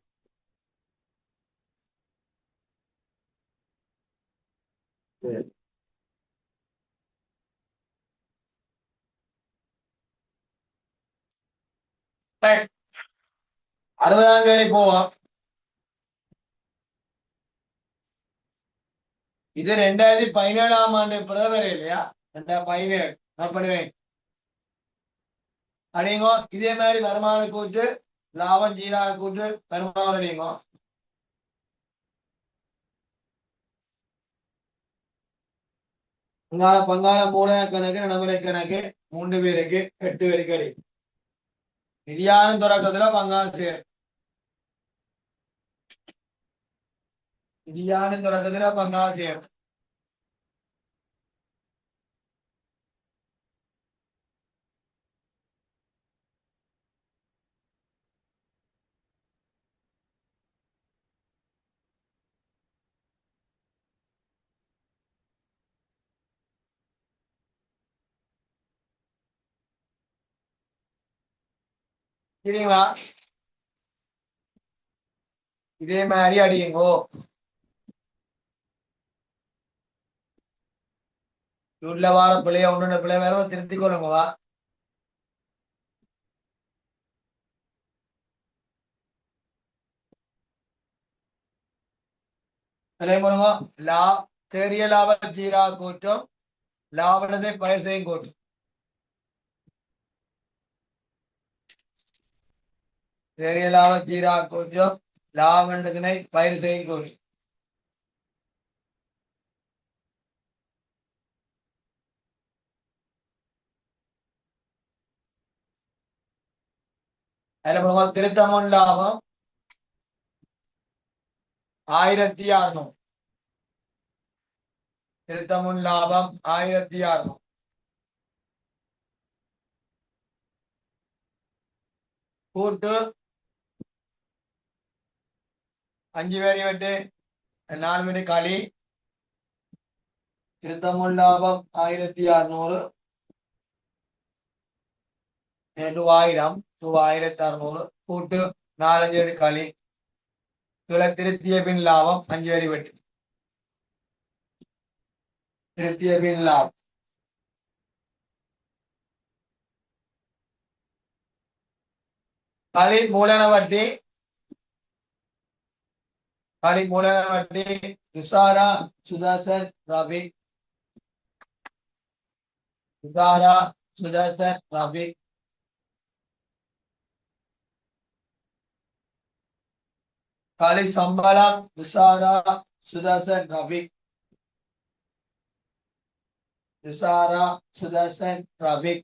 ரைட் 60ஆம் கேள்வி போவோம். இது 2017ஆம் ஆண்டு பிறகு இல்லையா 2017 நான் பண்ணுவேன் அடிங்கோ இதே மாதிரி வருமான கூட்டு லாபம் ஜீரா கூட்டு வருமானம் அடிங்கோ பங்காள மூல கணக்கு நடைமுறை கணக்கு 3 பேருக்கு 8 பேருக்கு அடி நிதியான தொடக்கத்துல பங்காள சேர் நிதியான தொடக்கத்துல பங்காள சேர் சரிங்களா இதே மாதிரி அடியுங்கோ உள்ள வார பிள்ளைய ஒன்று பிள்ளை வேற திருத்திக் கொள்ளுங்கவா லா தேறிய லாப ஜீரா கூட்டம் லாபத்தை பயிர் செய்யும் கூட்டம் தேறிய லாப ஜீரா கூட்டம் லாபத்தினை பயிர் செய்யும் கூட்டம் அதில் திருத்தமுன் லாபம் 1600 திருத்தமுன் லாபம் 1600 கூட்டு 5 பேரை விட்டு 4 பேரு களி திருத்தமுன் லாபம் 1600 2600 கூட்டு 4 பேரு களி திருத்திய பின் லாபம் 5 பேரை விட்டு திருத்திய பின் லாபம் களி மூலன வட்டி Dushara Sudarshan Ravi Kali Sambalam, Dusara, Sudasan, Ravi. Dusara, Sudasan, Ravi.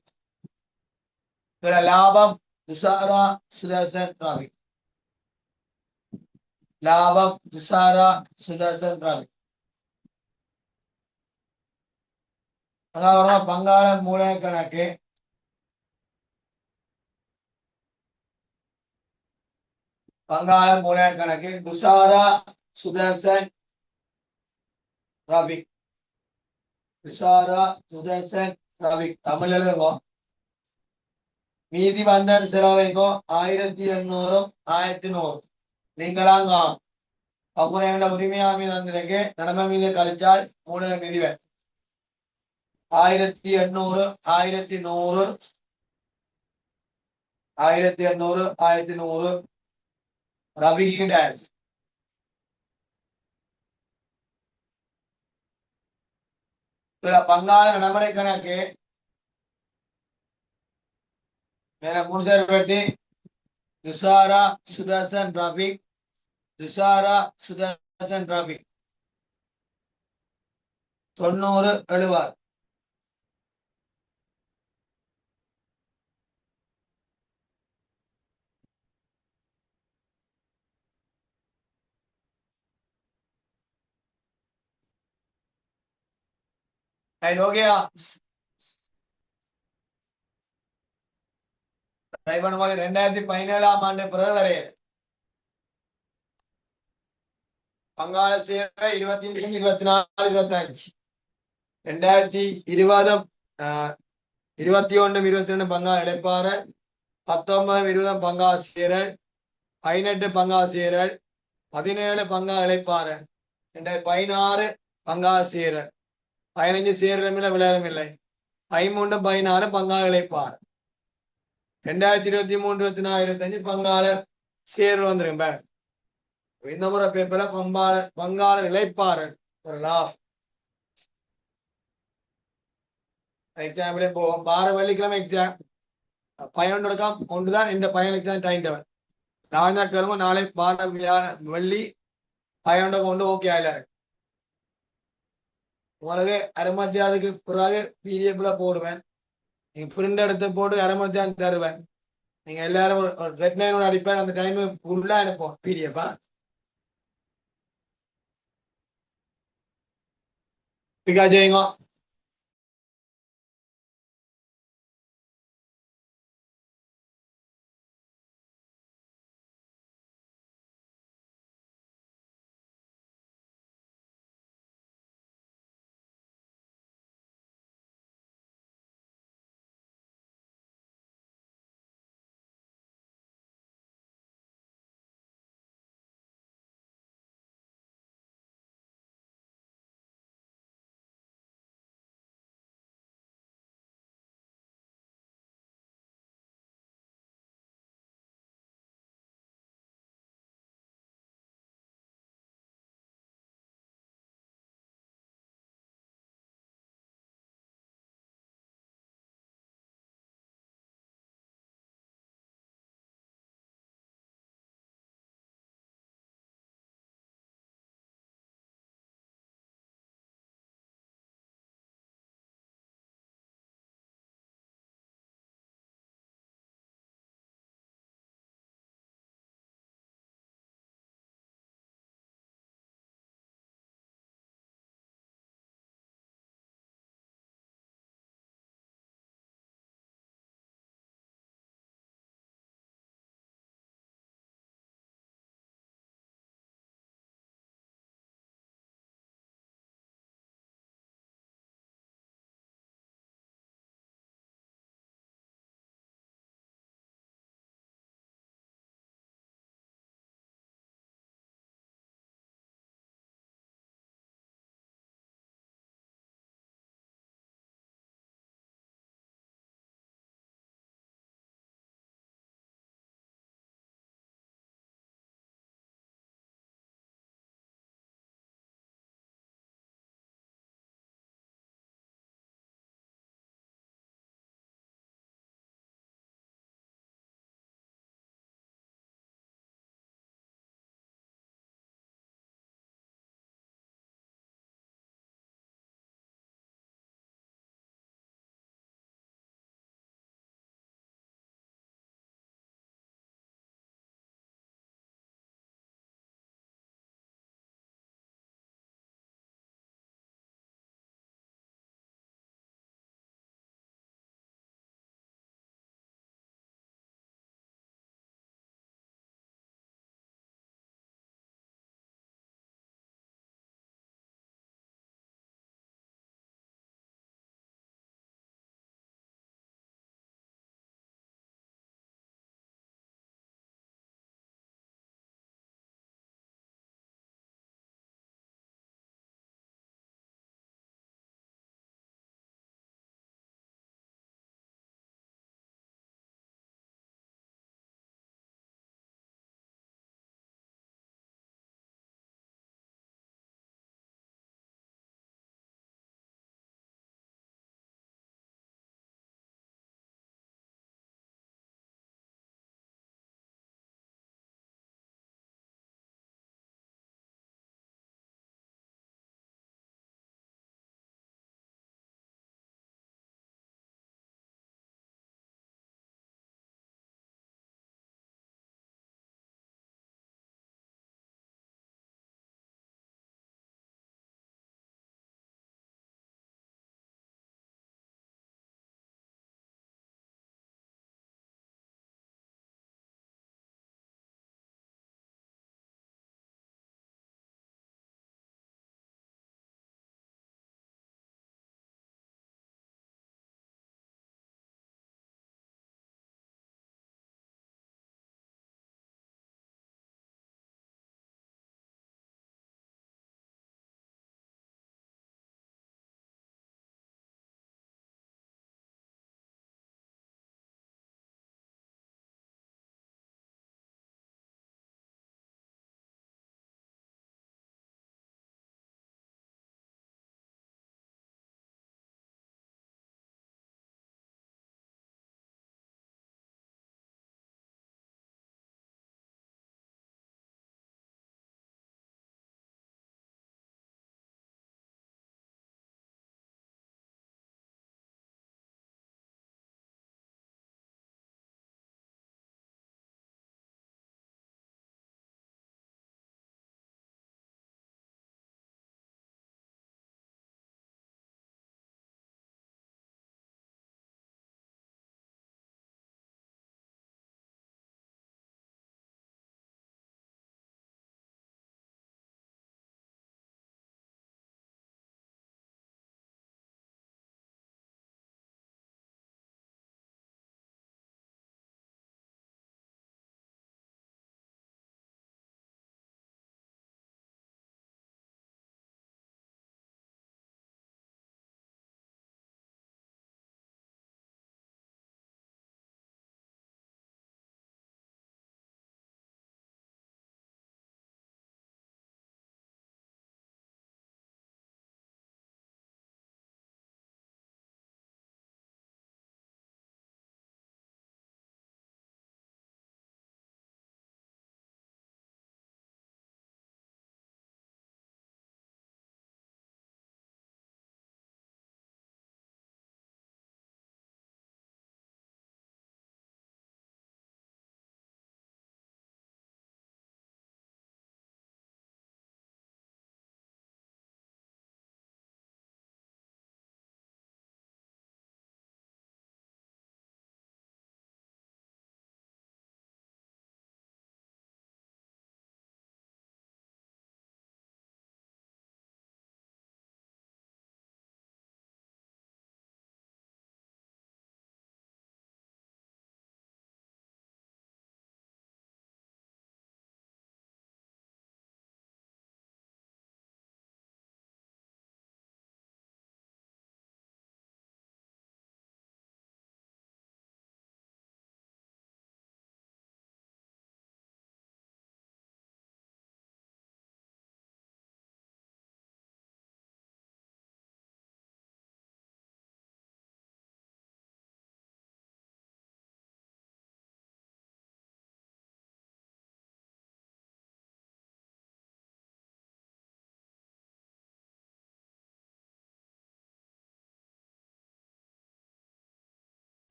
Labam, Dusara, Sudasan, Ravi. Labam, Dusara, Sudasan, Ravi. அதாவது பங்காள மூல கணக்கு பங்காள மூல கணக்கு துஷாரா சுதர்சன் ரவி துஷாரா சுதர்சன் ரவி தமிழ் எழுதுவோம் மீதி வந்த செலவைக்கோ 1800 1100 நீங்களாங்க பங்குனையோட உரிமையாமை தந்திருக்கு நடமை மீது கழிச்சால் மூல மீதி 1800 1100 1800 1100 ரவிக்கு டேஸ் பங்காள நடைமுறை கணக்கு மேல மூணு பெட்டி துஷாரா சுதர்சன் ரவி துஷாரா சுதர்சன் ரவி 90 70 ரைட் ஓகேயா ட்ரை பண்ணும்போது 2017ஆம் ஆண்டு பிறகு பங்காள சேர 25 24 25 2020 21 22 பங்காள இடைப்பாறல் 19 20 பங்காள சேரல் 18 பங்காள சேரல் 17 பங்காள இடைப்பாறல் 2016 பங்காள சேரல் 15 சேரலும் இல்லை விளையாடும் இல்லை 13 16 பங்காள இடைப்பாறல் 2023 24 25 பங்காள சேர் வந்துருங்க இந்த முறை பேப்பர்ல பங்காள இளைப்பாறல் ஒரு லாப் எக்ஸாம்பிளே போவோம் வார வெள்ளிக்கிழமை எக்ஸாம் பயன் எடுക്കാം ஒன்றுதான் இந்த பயன் எக்ஸாம் டைம் டேபிள் ஞாயிற்றுக்கிழமை நாளை வார வெள்ளி பயனோட கொண்டு ஓகே ஆயில உங்களுக்கு அரை மத்தியானத்துக்கு பிறகு பிடிஎஃப்ல போடுவேன் நீங்க பிரிண்ட் எடுத்து போட்டு அரை மத்தியானம் தருவேன் நீங்க எல்லாரும் ரெட் லைனோட அடிப்பேன் அந்த டைம் ஃபுல்லா அனுப்போம் பிடிஎஃபா செய்யுங்க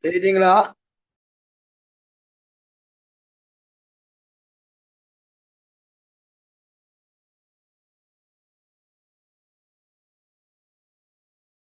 எழுதிட்டீங்களா